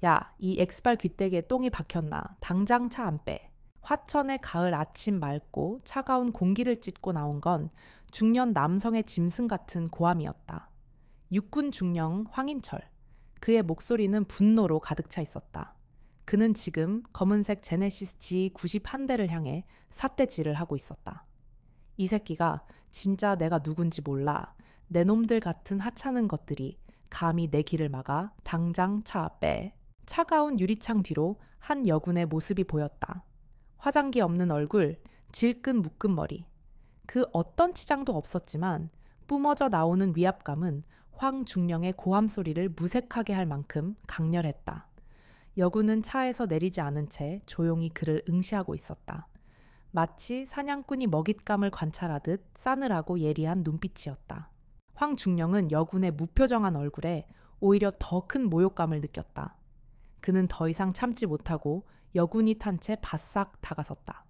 야, 이 엑스발 귀때기에 똥이 박혔나? 당장 차 안 빼. 화천의 가을 아침 맑고 차가운 공기를 찢고 나온 건 중년 남성의 짐승 같은 고함이었다. 육군 중령 황인철. 그의 목소리는 분노로 가득 차 있었다. 그는 지금 검은색 제네시스 G91대를 향해 삿대질을 하고 있었다. 이 새끼가 진짜 내가 누군지 몰라. 내 놈들 같은 하찮은 것들이 감히 내 길을 막아. 당장 차 빼. 차가운 유리창 뒤로 한 여군의 모습이 보였다. 화장기 없는 얼굴, 질끈 묶은 머리. 그 어떤 치장도 없었지만 뿜어져 나오는 위압감은 황중령의 고함 소리를 무색하게 할 만큼 강렬했다. 여군은 차에서 내리지 않은 채 조용히 그를 응시하고 있었다. 마치 사냥꾼이 먹잇감을 관찰하듯 싸늘하고 예리한 눈빛이었다. 황중령은 여군의 무표정한 얼굴에 오히려 더 큰 모욕감을 느꼈다. 그는 더 이상 참지 못하고 여군이 탄 채 바싹 다가섰다.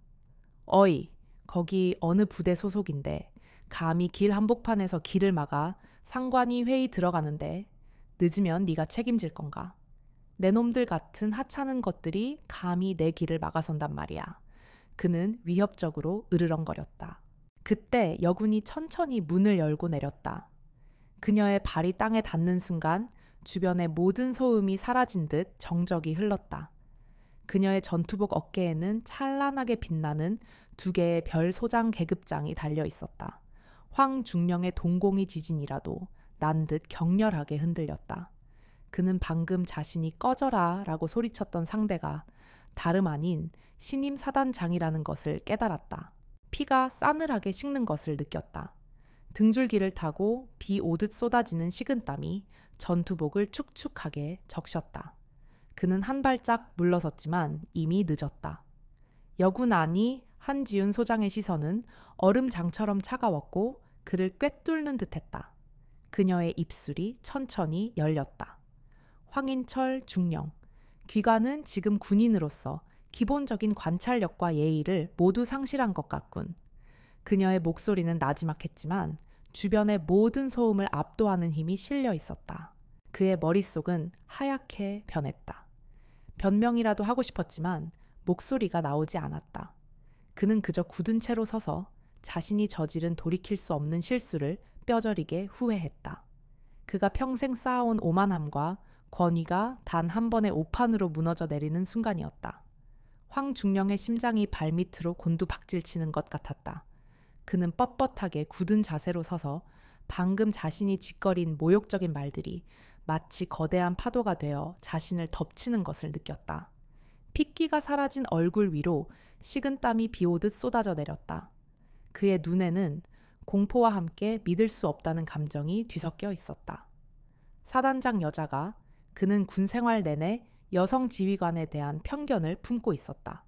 어이, 거기 어느 부대 소속인데 감히 길 한복판에서 길을 막아. 상관이 회의 들어가는데 늦으면 네가 책임질 건가? 내 놈들 같은 하찮은 것들이 감히 내 길을 막아선단 말이야. 그는 위협적으로 으르렁거렸다. 그때 여군이 천천히 문을 열고 내렸다. 그녀의 발이 땅에 닿는 순간 주변의 모든 소음이 사라진 듯 정적이 흘렀다. 그녀의 전투복 어깨에는 찬란하게 빛나는 2개의 별 소장 계급장이 달려 있었다. 황중령의 동공이 지진이라도 난 듯 격렬하게 흔들렸다. 그는 방금 자신이 꺼져라 라고 소리쳤던 상대가 다름 아닌 신임 사단장이라는 것을 깨달았다. 피가 싸늘하게 식는 것을 느꼈다. 등줄기를 타고 비 오듯 쏟아지는 식은땀이 전투복을 축축하게 적셨다. 그는 한 발짝 물러섰지만 이미 늦었다. 여군 안이 한지훈 소장의 시선은 얼음장처럼 차가웠고 그를 꿰뚫는 듯했다. 그녀의 입술이 천천히 열렸다. 황인철 중령. 귀관은 지금 군인으로서 기본적인 관찰력과 예의를 모두 상실한 것 같군. 그녀의 목소리는 나지막했지만 주변의 모든 소음을 압도하는 힘이 실려 있었다. 그의 머릿속은 하얗게 변했다. 변명이라도 하고 싶었지만 목소리가 나오지 않았다. 그는 그저 굳은 채로 서서 자신이 저지른 돌이킬 수 없는 실수를 뼈저리게 후회했다. 그가 평생 쌓아온 오만함과 권위가 단 한 번의 오판으로 무너져 내리는 순간이었다. 황중령의 심장이 발밑으로 곤두박질치는 것 같았다. 그는 뻣뻣하게 굳은 자세로 서서 방금 자신이 짓거린 모욕적인 말들이 마치 거대한 파도가 되어 자신을 덮치는 것을 느꼈다. 핏기가 사라진 얼굴 위로 식은땀이 비오듯 쏟아져 내렸다. 그의 눈에는 공포와 함께 믿을 수 없다는 감정이 뒤섞여 있었다. 사단장 여자가 그는 군 생활 내내 여성 지휘관에 대한 편견을 품고 있었다.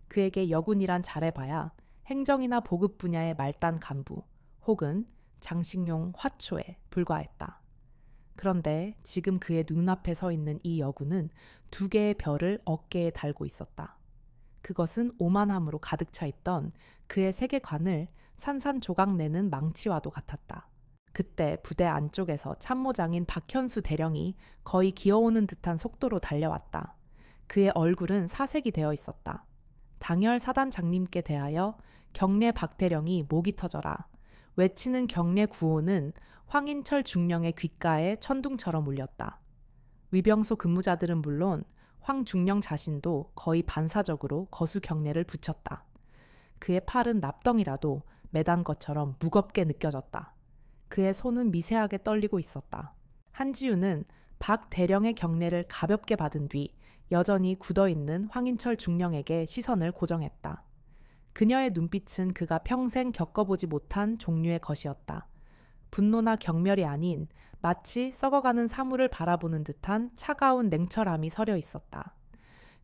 그에게 여군이란 잘해봐야 행정이나 보급 분야의 말단 간부 혹은 장식용 화초에 불과했다. 그런데 지금 그의 눈앞에 서 있는 이 여군은 2개의 별을 어깨에 달고 있었다. 그것은 오만함으로 가득 차 있던 그의 세계관을 산산조각 내는 망치와도 같았다. 그때 부대 안쪽에서 참모장인 박현수 대령이 거의 기어오는 듯한 속도로 달려왔다. 그의 얼굴은 사색이 되어 있었다. 당열 사단장님께 대하여 경례 박대령이 목이 터져라. 외치는 경례 구호는 황인철 중령의 귓가에 천둥처럼 울렸다. 위병소 근무자들은 물론 황중령 자신도 거의 반사적으로 거수 경례를 붙였다. 그의 팔은 납덩이라도 매단 것처럼 무겁게 느껴졌다. 그의 손은 미세하게 떨리고 있었다. 한지우는 박 대령의 경례를 가볍게 받은 뒤 여전히 굳어있는 황인철 중령에게 시선을 고정했다. 그녀의 눈빛은 그가 평생 겪어보지 못한 종류의 것이었다. 분노나 경멸이 아닌 마치 썩어가는 사물을 바라보는 듯한 차가운 냉철함이 서려 있었다.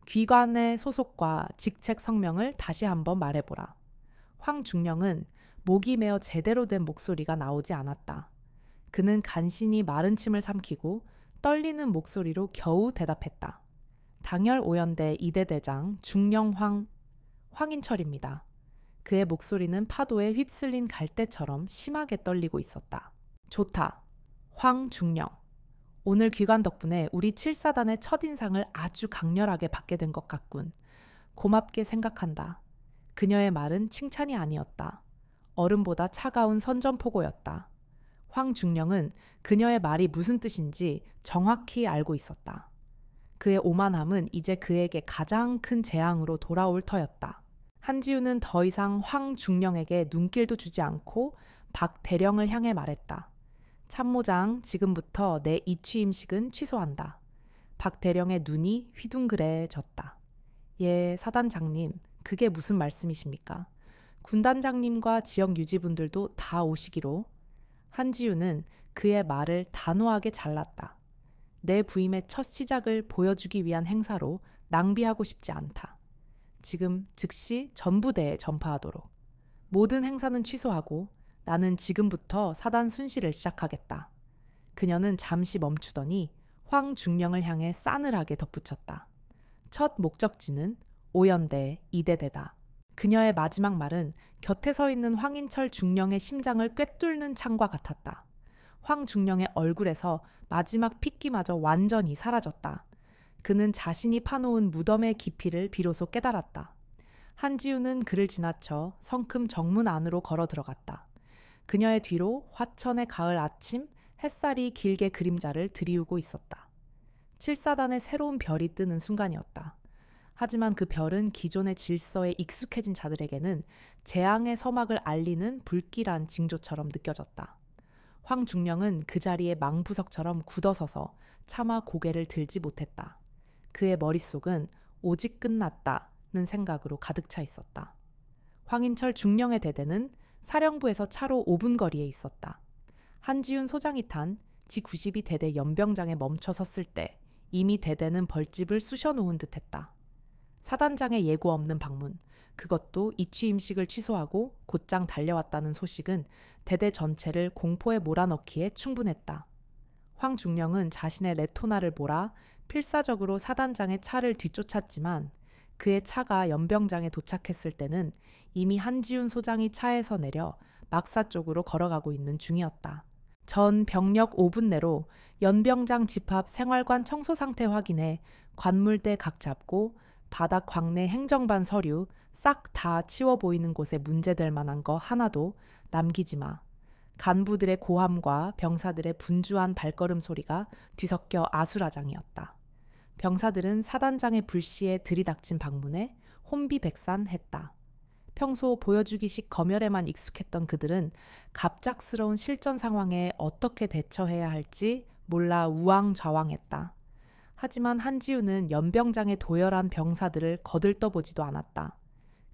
귀관의 소속과 직책 성명을 다시 한번 말해보라. 황중령은 목이 메어 제대로 된 목소리가 나오지 않았다. 그는 간신히 마른 침을 삼키고 떨리는 목소리로 겨우 대답했다. 당열 오연대 2대 대장 중령 황인철입니다. 그의 목소리는 파도에 휩쓸린 갈대처럼 심하게 떨리고 있었다. 좋다. 황중령. 오늘 귀관 덕분에 우리 7사단의 첫인상을 아주 강렬하게 받게 된 것 같군. 고맙게 생각한다. 그녀의 말은 칭찬이 아니었다. 얼음보다 차가운 선전포고였다. 황중령은 그녀의 말이 무슨 뜻인지 정확히 알고 있었다. 그의 오만함은 이제 그에게 가장 큰 재앙으로 돌아올 터였다. 한지우는 더 이상 황중령에게 눈길도 주지 않고 박 대령을 향해 말했다. 참모장, 지금부터 내 이 취임식은 취소한다. 박 대령의 눈이 휘둥그레졌다. 예, 사단장님, 그게 무슨 말씀이십니까? 군단장님과 지역 유지분들도 다 오시기로. 한지우는 그의 말을 단호하게 잘랐다. 내 부임의 첫 시작을 보여주기 위한 행사로 낭비하고 싶지 않다. 지금 즉시 전부대에 전파하도록. 모든 행사는 취소하고 나는 지금부터 사단 순시를 시작하겠다. 그녀는 잠시 멈추더니 황중령을 향해 싸늘하게 덧붙였다. 첫 목적지는 오연대 이대대다. 그녀의 마지막 말은 곁에 서 있는 황인철 중령의 심장을 꿰뚫는 창과 같았다. 황중령의 얼굴에서 마지막 핏기마저 완전히 사라졌다. 그는 자신이 파놓은 무덤의 깊이를 비로소 깨달았다. 한지우는 그를 지나쳐 성큼 정문 안으로 걸어 들어갔다. 그녀의 뒤로 화천의 가을 아침 햇살이 길게 그림자를 드리우고 있었다. 7사단의 새로운 별이 뜨는 순간이었다. 하지만 그 별은 기존의 질서에 익숙해진 자들에게는 재앙의 서막을 알리는 불길한 징조처럼 느껴졌다. 황중령은 그 자리에 망부석처럼 굳어서서 차마 고개를 들지 못했다. 그의 머릿속은 오직 끝났다는 생각으로 가득 차 있었다. 황인철 중령의 대대는 사령부에서 차로 5분 거리에 있었다. 한지훈 소장이 탄 지92 대대 연병장에 멈춰 섰을 때 이미 대대는 벌집을 쑤셔놓은 듯했다. 사단장의 예고 없는 방문, 그것도 이 취임식을 취소하고 곧장 달려왔다는 소식은 대대 전체를 공포에 몰아넣기에 충분했다. 황중령은 자신의 레토나를 몰아 필사적으로 사단장의 차를 뒤쫓았지만 그의 차가 연병장에 도착했을 때는 이미 한지훈 소장이 차에서 내려 막사 쪽으로 걸어가고 있는 중이었다. 전 병력 5분 내로 연병장 집합 생활관 청소 상태 확인해 관물대 각 잡고 바닥 광내 행정반 서류 싹 다 치워 보이는 곳에 문제될 만한 거 하나도 남기지 마. 간부들의 고함과 병사들의 분주한 발걸음 소리가 뒤섞여 아수라장이었다. 병사들은 사단장의 불시에 들이닥친 방문에 혼비백산했다. 평소 보여주기식 검열에만 익숙했던 그들은 갑작스러운 실전 상황에 어떻게 대처해야 할지 몰라 우왕좌왕했다. 하지만 한지우는 연병장의 도열한 병사들을 거들떠보지도 않았다.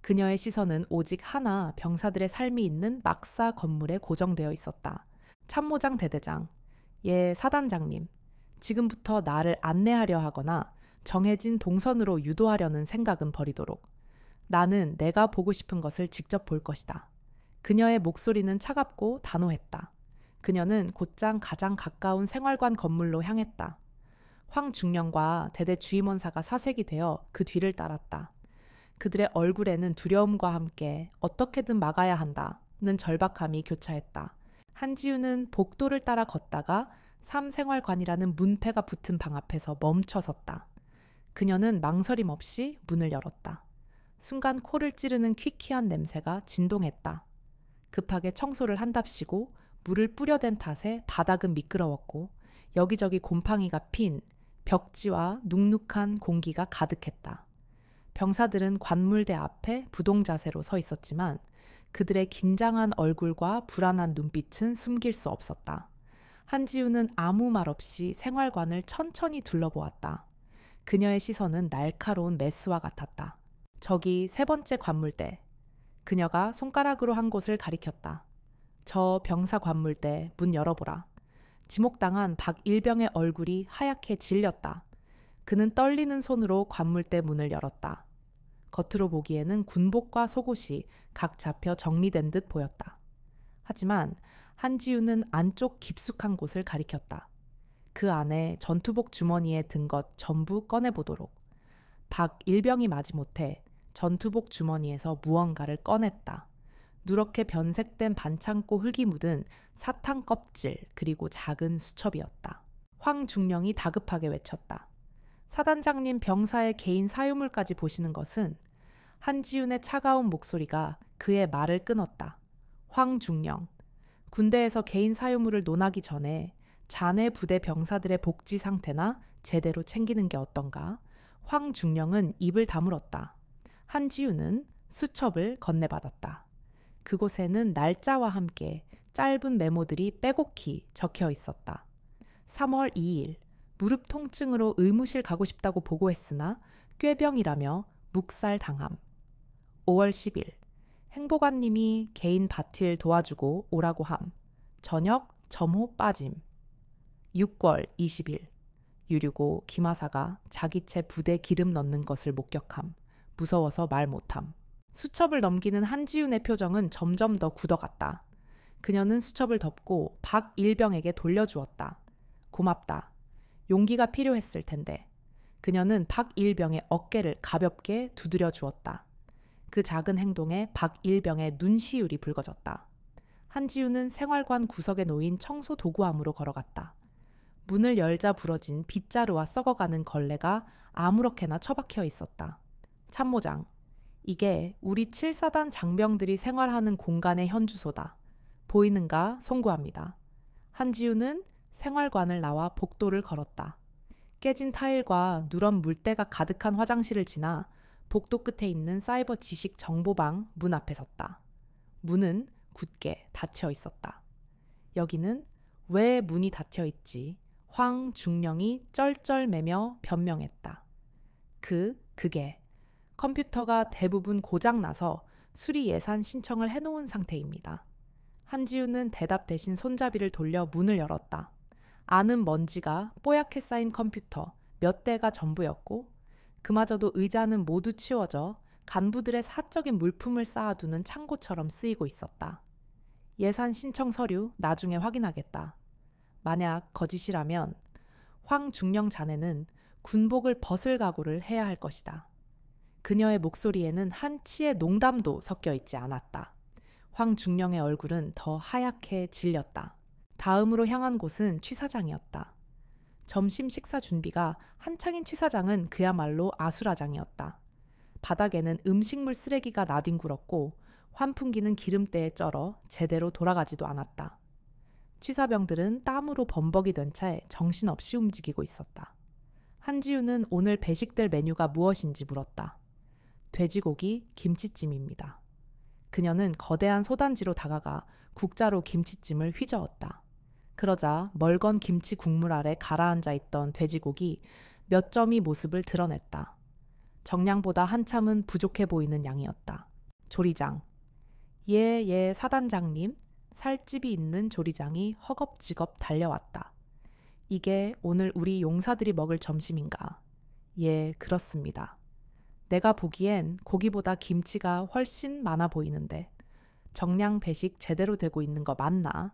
그녀의 시선은 오직 하나 병사들의 삶이 있는 막사 건물에 고정되어 있었다. 참모장 대대장, 예 사단장님, 지금부터 나를 안내하려 하거나 정해진 동선으로 유도하려는 생각은 버리도록. 나는 내가 보고 싶은 것을 직접 볼 것이다. 그녀의 목소리는 차갑고 단호했다. 그녀는 곧장 가장 가까운 생활관 건물로 향했다. 황중령과 대대 주임원사가 사색이 되어 그 뒤를 따랐다. 그들의 얼굴에는 두려움과 함께 어떻게든 막아야 한다는 절박함이 교차했다. 한지우는 복도를 따라 걷다가 삼생활관이라는 문패가 붙은 방 앞에서 멈춰섰다. 그녀는 망설임 없이 문을 열었다. 순간 코를 찌르는 퀴퀴한 냄새가 진동했다. 급하게 청소를 한답시고 물을 뿌려댄 탓에 바닥은 미끄러웠고 여기저기 곰팡이가 핀 벽지와 눅눅한 공기가 가득했다. 병사들은 관물대 앞에 부동자세로 서 있었지만 그들의 긴장한 얼굴과 불안한 눈빛은 숨길 수 없었다. 한지우는 아무 말 없이 생활관을 천천히 둘러보았다. 그녀의 시선은 날카로운 메스와 같았다. 저기 세 번째 관물대. 그녀가 손가락으로 한 곳을 가리켰다. 저 병사 관물대 문 열어보라. 지목당한 박일병의 얼굴이 하얗게 질렸다. 그는 떨리는 손으로 관물대 문을 열었다. 겉으로 보기에는 군복과 속옷이 각 잡혀 정리된 듯 보였다. 하지만 한지우는 안쪽 깊숙한 곳을 가리켰다. 그 안에 전투복 주머니에 든 것 전부 꺼내보도록. 박일병이 마지못해 전투복 주머니에서 무언가를 꺼냈다. 누렇게 변색된 반창고 흙이 묻은 사탕 껍질 그리고 작은 수첩이었다. 황중령이 다급하게 외쳤다. 사단장님 병사의 개인 사유물까지 보시는 것은. 한지훈의 차가운 목소리가 그의 말을 끊었다. 황중령, 군대에서 개인 사유물을 논하기 전에 자네 부대 병사들의 복지 상태나 제대로 챙기는 게 어떤가? 황중령은 입을 다물었다. 한지훈은 수첩을 건네받았다. 그곳에는 날짜와 함께 짧은 메모들이 빼곡히 적혀 있었다. 3월 2일, 무릎 통증으로 의무실 가고 싶다고 보고했으나 꾀병이라며 묵살당함. 5월 10일, 행보관님이 개인 바틸 도와주고 오라고 함. 저녁 점호 빠짐. 6월 20일, 유류고 김하사가 자기채 부대 기름 넣는 것을 목격함. 무서워서 말 못함. 수첩을 넘기는 한지훈의 표정은 점점 더 굳어갔다. 그녀는 수첩을 덮고 박일병에게 돌려주었다. 고맙다. 용기가 필요했을 텐데. 그녀는 박일병의 어깨를 가볍게 두드려 주었다. 그 작은 행동에 박일병의 눈시울이 붉어졌다. 한지훈은 생활관 구석에 놓인 청소 도구함으로 걸어갔다. 문을 열자 부러진 빗자루와 썩어가는 걸레가 아무렇게나 처박혀 있었다. 참모장, 이게 우리 7사단 장병들이 생활하는 공간의 현주소다. 보이는가 송구합니다. 한지훈은 생활관을 나와 복도를 걸었다. 깨진 타일과 누런 물때가 가득한 화장실을 지나 복도 끝에 있는 사이버 지식 정보방 문 앞에 섰다. 문은 굳게 닫혀 있었다. 여기는 왜 문이 닫혀 있지? 황중령이 쩔쩔매며 변명했다. 그게 컴퓨터가 대부분 고장나서 수리 예산 신청을 해놓은 상태입니다. 한지훈은 대답 대신 손잡이를 돌려 문을 열었다. 안은 먼지가 뽀얗게 쌓인 컴퓨터 몇 대가 전부였고 그마저도 의자는 모두 치워져 간부들의 사적인 물품을 쌓아두는 창고처럼 쓰이고 있었다. 예산 신청 서류 나중에 확인하겠다. 만약 거짓이라면 황중령 자네는 군복을 벗을 각오를 해야 할 것이다. 그녀의 목소리에는 한치의 농담도 섞여 있지 않았다. 황중령의 얼굴은 더 하얗게 질렸다. 다음으로 향한 곳은 취사장이었다. 점심 식사 준비가 한창인 취사장은 그야말로 아수라장이었다. 바닥에는 음식물 쓰레기가 나뒹굴었고 환풍기는 기름때에 쩔어 제대로 돌아가지도 않았다. 취사병들은 땀으로 범벅이 된 채 정신없이 움직이고 있었다. 한지훈은 오늘 배식될 메뉴가 무엇인지 물었다. 돼지고기 김치찜입니다. 그녀는 거대한 소단지로 다가가 국자로 김치찜을 휘저었다. 그러자 멀건 김치 국물 아래 가라앉아 있던 돼지고기 몇 점이 모습을 드러냈다. 정량보다 한참은 부족해 보이는 양이었다. 조리장. 예, 사단장님. 살집이 있는 조리장이 허겁지겁 달려왔다. 이게 오늘 우리 용사들이 먹을 점심인가? 예, 그렇습니다. 내가 보기엔 고기보다 김치가 훨씬 많아 보이는데 정량 배식 제대로 되고 있는 거 맞나?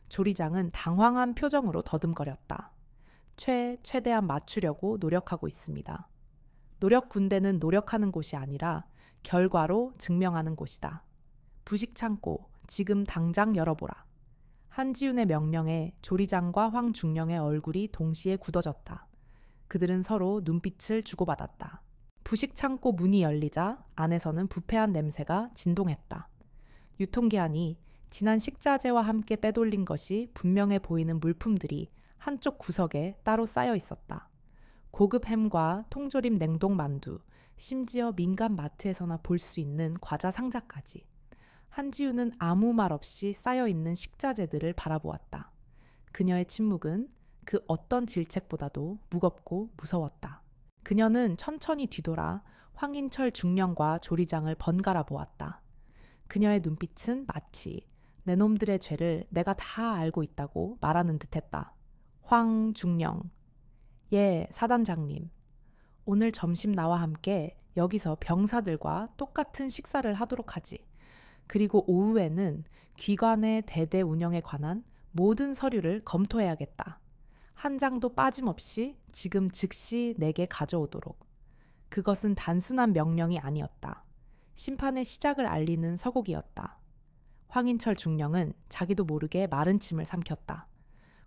조리장은 당황한 표정으로 더듬거렸다. 최대한 맞추려고 노력하고 있습니다. 노력 군대는 노력하는 곳이 아니라 결과로 증명하는 곳이다. 부식 창고 지금 당장 열어보라. 한지훈의 명령에 조리장과 황중령의 얼굴이 동시에 굳어졌다. 그들은 서로 눈빛을 주고받았다. 부식 창고 문이 열리자 안에서는 부패한 냄새가 진동했다. 유통기한이 지난 식자재와 함께 빼돌린 것이 분명해 보이는 물품들이 한쪽 구석에 따로 쌓여 있었다. 고급 햄과 통조림 냉동 만두, 심지어 민간 마트에서나 볼 수 있는 과자 상자까지. 한지훈은 아무 말 없이 쌓여있는 식자재들을 바라보았다. 그녀의 침묵은 그 어떤 질책보다도 무겁고 무서웠다. 그녀는 천천히 뒤돌아 황인철 중령과 조리장을 번갈아 보았다. 그녀의 눈빛은 마치 내 놈들의 죄를 내가 다 알고 있다고 말하는 듯했다. 황중령. 예, 사단장님. 오늘 점심 나와 함께 여기서 병사들과 똑같은 식사를 하도록 하지. 그리고 오후에는 기관의 대대 운영에 관한 모든 서류를 검토해야겠다. 한 장도 빠짐없이 지금 즉시 내게 가져오도록. 그것은 단순한 명령이 아니었다. 심판의 시작을 알리는 서곡이었다. 황인철 중령은 자기도 모르게 마른 침을 삼켰다.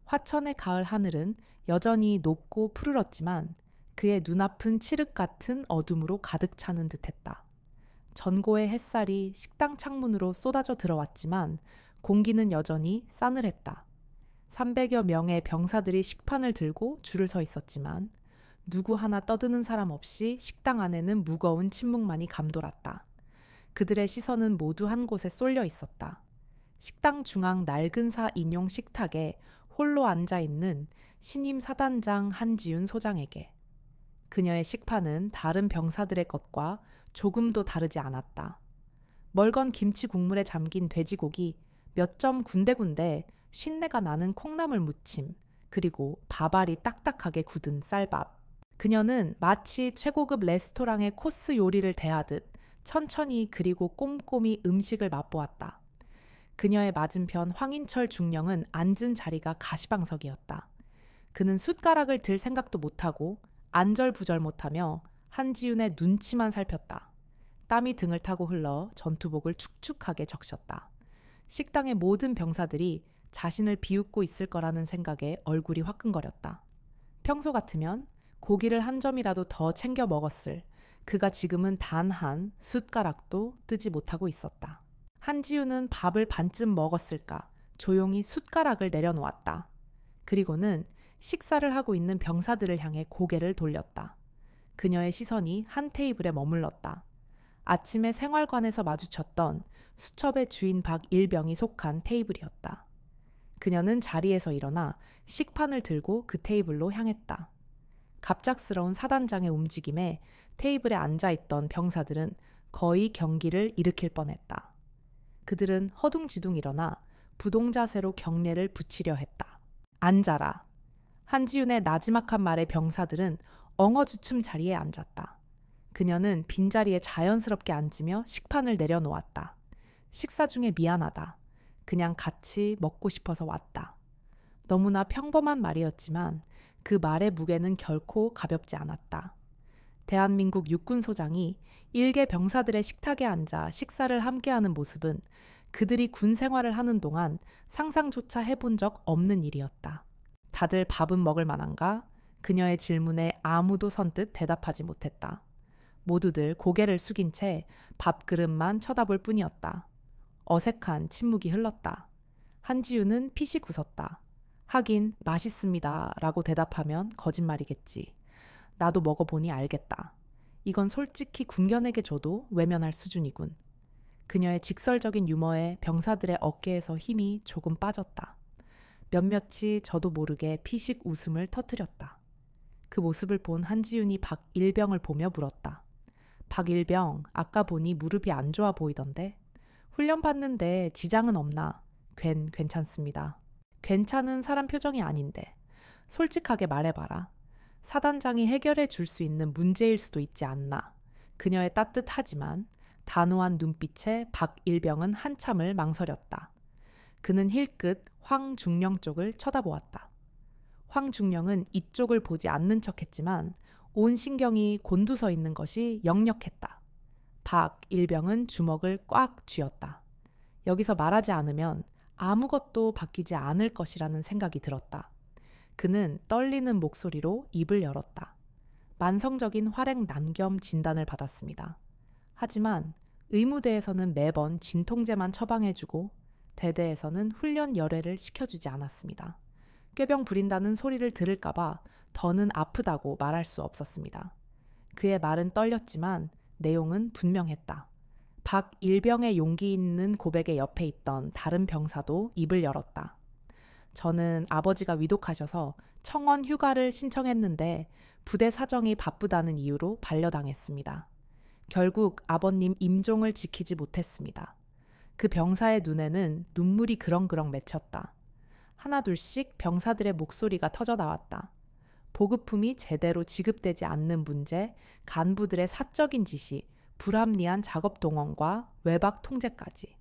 화천의 가을 하늘은 여전히 높고 푸르렀지만 그의 눈앞은 칠흑 같은 어둠으로 가득 차는 듯했다. 전고의 햇살이 식당 창문으로 쏟아져 들어왔지만 공기는 여전히 싸늘했다. 300여 명의 병사들이 식판을 들고 줄을 서 있었지만 누구 하나 떠드는 사람 없이 식당 안에는 무거운 침묵만이 감돌았다. 그들의 시선은 모두 한 곳에 쏠려 있었다. 식당 중앙 낡은 사 인용 식탁에 홀로 앉아있는 신임 사단장 한지윤 소장에게. 그녀의 식판은 다른 병사들의 것과 조금도 다르지 않았다. 멀건 김치 국물에 잠긴 돼지고기, 몇 점 군데군데 쉰내가 나는 콩나물 무침, 그리고 밥알이 딱딱하게 굳은 쌀밥. 그녀는 마치 최고급 레스토랑의 코스 요리를 대하듯 천천히 그리고 꼼꼼히 음식을 맛보았다. 그녀의 맞은편 황인철 중령은 앉은 자리가 가시방석이었다. 그는 숟가락을 들 생각도 못하고 안절부절 못하며 한지윤의 눈치만 살폈다. 땀이 등을 타고 흘러 전투복을 축축하게 적셨다. 식당의 모든 병사들이 자신을 비웃고 있을 거라는 생각에 얼굴이 화끈거렸다. 평소 같으면 고기를 한 점이라도 더 챙겨 먹었을 그가 지금은 단 한 숟가락도 뜨지 못하고 있었다. 한지윤은 밥을 반쯤 먹었을까 조용히 숟가락을 내려놓았다. 그리고는 식사를 하고 있는 병사들을 향해 고개를 돌렸다. 그녀의 시선이 한 테이블에 머물렀다. 아침에 생활관에서 마주쳤던 수첩의 주인 박일병이 속한 테이블이었다. 그녀는 자리에서 일어나 식판을 들고 그 테이블로 향했다. 갑작스러운 사단장의 움직임에 테이블에 앉아있던 병사들은 거의 경기를 일으킬 뻔했다. 그들은 허둥지둥 일어나 부동자세로 경례를 붙이려 했다. 앉아라. 한지윤의 나지막한 말에 병사들은 엉어주춤 자리에 앉았다. 그녀는 빈자리에 자연스럽게 앉으며 식판을 내려놓았다. 식사 중에 미안하다. 그냥 같이 먹고 싶어서 왔다. 너무나 평범한 말이었지만 그 말의 무게는 결코 가볍지 않았다. 대한민국 육군소장이 일개 병사들의 식탁에 앉아 식사를 함께하는 모습은 그들이 군 생활을 하는 동안 상상조차 해본 적 없는 일이었다. 다들 밥은 먹을 만한가? 그녀의 질문에 아무도 선뜻 대답하지 못했다. 모두들 고개를 숙인 채 밥그릇만 쳐다볼 뿐이었다. 어색한 침묵이 흘렀다. 한지윤은 피식 웃었다. 하긴 맛있습니다 라고 대답하면 거짓말이겠지. 나도 먹어보니 알겠다. 이건 솔직히 군견에게 줘도 외면할 수준이군. 그녀의 직설적인 유머에 병사들의 어깨에서 힘이 조금 빠졌다. 몇몇이 저도 모르게 피식 웃음을 터뜨렸다. 그 모습을 본 한지윤이 박일병을 보며 물었다. 박일병, 아까 보니 무릎이 안 좋아 보이던데? 훈련 받는데 지장은 없나? 괜찮습니다. 괜찮은 사람 표정이 아닌데. 솔직하게 말해봐라. 사단장이 해결해 줄 수 있는 문제일 수도 있지 않나. 그녀의 따뜻하지만 단호한 눈빛에 박일병은 한참을 망설였다. 그는 힐끗 황중령 쪽을 쳐다보았다. 황중령은 이쪽을 보지 않는 척했지만 온 신경이 곤두서 있는 것이 역력했다. 박일병은 주먹을 꽉 쥐었다. 여기서 말하지 않으면 아무것도 바뀌지 않을 것이라는 생각이 들었다. 그는 떨리는 목소리로 입을 열었다. 만성적인 활액 난겸 진단을 받았습니다. 하지만 의무대에서는 매번 진통제만 처방해주고 대대에서는 훈련 열애를 시켜주지 않았습니다. 꾀병 부린다는 소리를 들을까봐 더는 아프다고 말할 수 없었습니다. 그의 말은 떨렸지만 내용은 분명했다. 박일병의 용기 있는 고백의 옆에 있던 다른 병사도 입을 열었다. 저는 아버지가 위독하셔서 청원 휴가를 신청했는데 부대 사정이 바쁘다는 이유로 반려당했습니다. 결국 아버님 임종을 지키지 못했습니다. 그 병사의 눈에는 눈물이 그렁그렁 맺혔다. 하나둘씩 병사들의 목소리가 터져 나왔다. 보급품이 제대로 지급되지 않는 문제, 간부들의 사적인 지시, 불합리한 작업 동원과 외박 통제까지.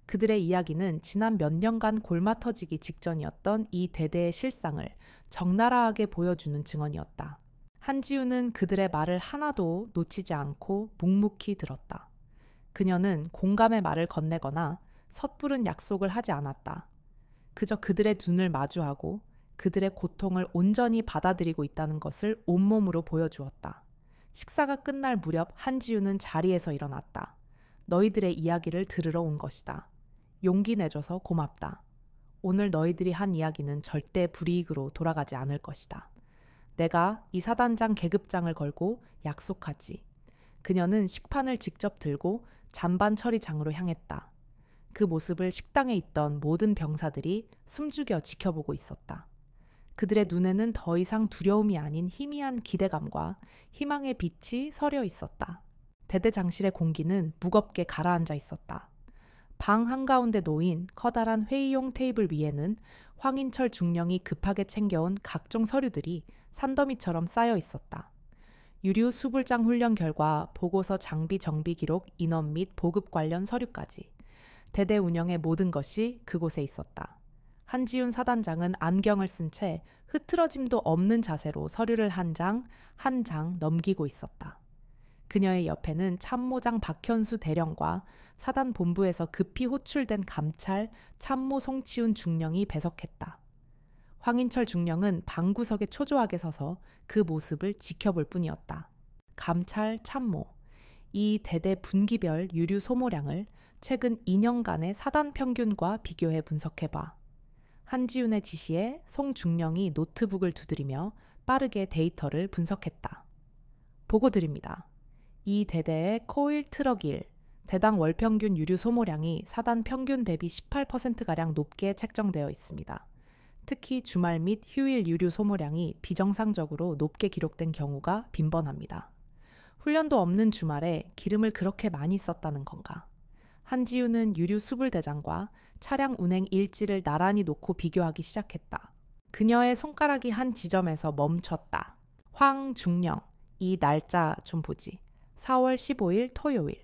그들의 이야기는 지난 몇 년간 골마 터지기 직전이었던 이 대대의 실상을 적나라하게 보여주는 증언이었다. 한지윤은 그들의 말을 하나도 놓치지 않고 묵묵히 들었다. 그녀는 공감의 말을 건네거나 섣부른 약속을 하지 않았다. 그저 그들의 눈을 마주하고 그들의 고통을 온전히 받아들이고 있다는 것을 온몸으로 보여주었다. 식사가 끝날 무렵 한지우는 자리에서 일어났다. 너희들의 이야기를 들으러 온 것이다. 용기 내줘서 고맙다. 오늘 너희들이 한 이야기는 절대 불이익으로 돌아가지 않을 것이다. 내가 이 사단장 계급장을 걸고 약속하지. 그녀는 식판을 직접 들고 잔반 처리장으로 향했다. 그 모습을 식당에 있던 모든 병사들이 숨죽여 지켜보고 있었다. 그들의 눈에는 더 이상 두려움이 아닌 희미한 기대감과 희망의 빛이 서려 있었다. 대대장실의 공기는 무겁게 가라앉아 있었다. 방 한가운데 놓인 커다란 회의용 테이블 위에는 황인철 중령이 급하게 챙겨온 각종 서류들이 산더미처럼 쌓여 있었다. 유류 수불장 훈련 결과 보고서 장비 정비 기록 인원 및 보급 관련 서류까지 대대 운영의 모든 것이 그곳에 있었다. 한지훈 사단장은 안경을 쓴 채 흐트러짐도 없는 자세로 서류를 한 장 한 장 넘기고 있었다. 그녀의 옆에는 참모장 박현수 대령과 사단 본부에서 급히 호출된 감찰 참모 송치훈 중령이 배석했다. 황인철 중령은 방구석에 초조하게 서서 그 모습을 지켜볼 뿐이었다. 감찰 참모, 이 대대 분기별 유류 소모량을 최근 2년간의 사단 평균과 비교해 분석해봐. 한지훈의 지시에 송 중령이 노트북을 두드리며 빠르게 데이터를 분석했다. 보고 드립니다. 이 대대의 코일 트럭 1, 대당 월평균 유류 소모량이 사단 평균 대비 18%가량 높게 책정되어 있습니다. 특히 주말 및 휴일 유류 소모량이 비정상적으로 높게 기록된 경우가 빈번합니다. 훈련도 없는 주말에 기름을 그렇게 많이 썼다는 건가? 한지훈은 유류 수불대장과 차량 운행 일지를 나란히 놓고 비교하기 시작했다. 그녀의 손가락이 한 지점에서 멈췄다. 황중령, 이 날짜 좀 보지. 4월 15일 토요일.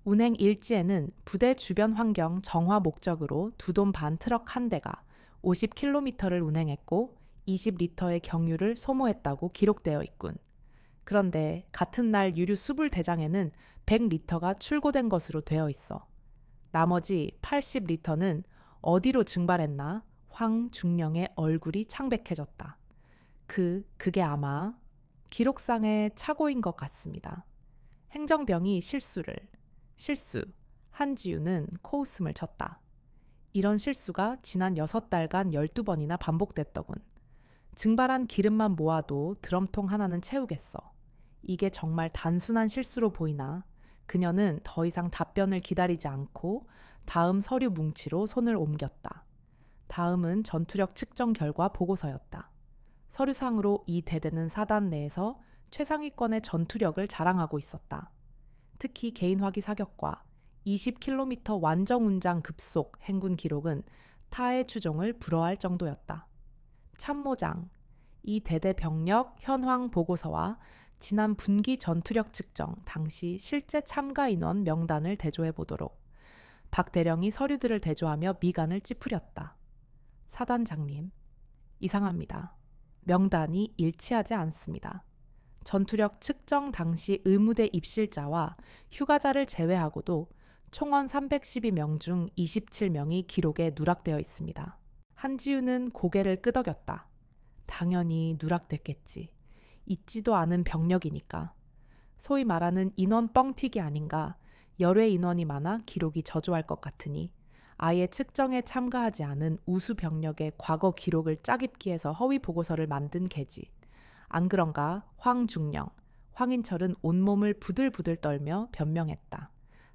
운행 일지에는 부대 주변 환경 정화 목적으로 2돈 반 트럭 한 대가 50km를 운행했고 20리터의 경유를 소모했다고 기록되어 있군. 그런데 같은 날 유류 수불 대장에는 100리터가 출고된 것으로 되어 있어. 나머지 80리터는 어디로 증발했나? 황중령의 얼굴이 창백해졌다. 그게 아마 기록상의 착오인 것 같습니다. 행정병이 실수. 한지우는 코웃음을 쳤다. 이런 실수가 지난 6달간 12번이나 반복됐더군. 증발한 기름만 모아도 드럼통 하나는 채우겠어. 이게 정말 단순한 실수로 보이나? 그녀는 더 이상 답변을 기다리지 않고 다음 서류 뭉치로 손을 옮겼다. 다음은 전투력 측정 결과 보고서였다. 서류상으로 이 대대는 사단 내에서 최상위권의 전투력을 자랑하고 있었다. 특히 개인화기 사격과 20km 완정 운장 급속 행군 기록은 타의 추종을 불허할 정도였다. 참모장, 이 대대 병력 현황 보고서와 지난 분기 전투력 측정 당시 실제 참가 인원 명단을 대조해 보도록. 박 대령이 서류들을 대조하며 미간을 찌푸렸다. 사단장님, 이상합니다. 명단이 일치하지 않습니다. 전투력 측정 당시 의무대 입실자와 휴가자를 제외하고도 총원 312명 중 27명이 기록에 누락되어 있습니다. 한지우는 고개를 끄덕였다. 당연히 누락됐겠지. 있지도 않은 병력이니까. 소위 말하는 인원 뻥튀기 아닌가. 열외 인원이 많아 기록이 저조할 것 같으니 아예 측정에 참가하지 않은 우수 병력의 과거 기록을 짜깁기해서 허위 보고서를 만든 게지. 안 그런가? 황중령, 황인철은 온몸을 부들부들 떨며 변명했다.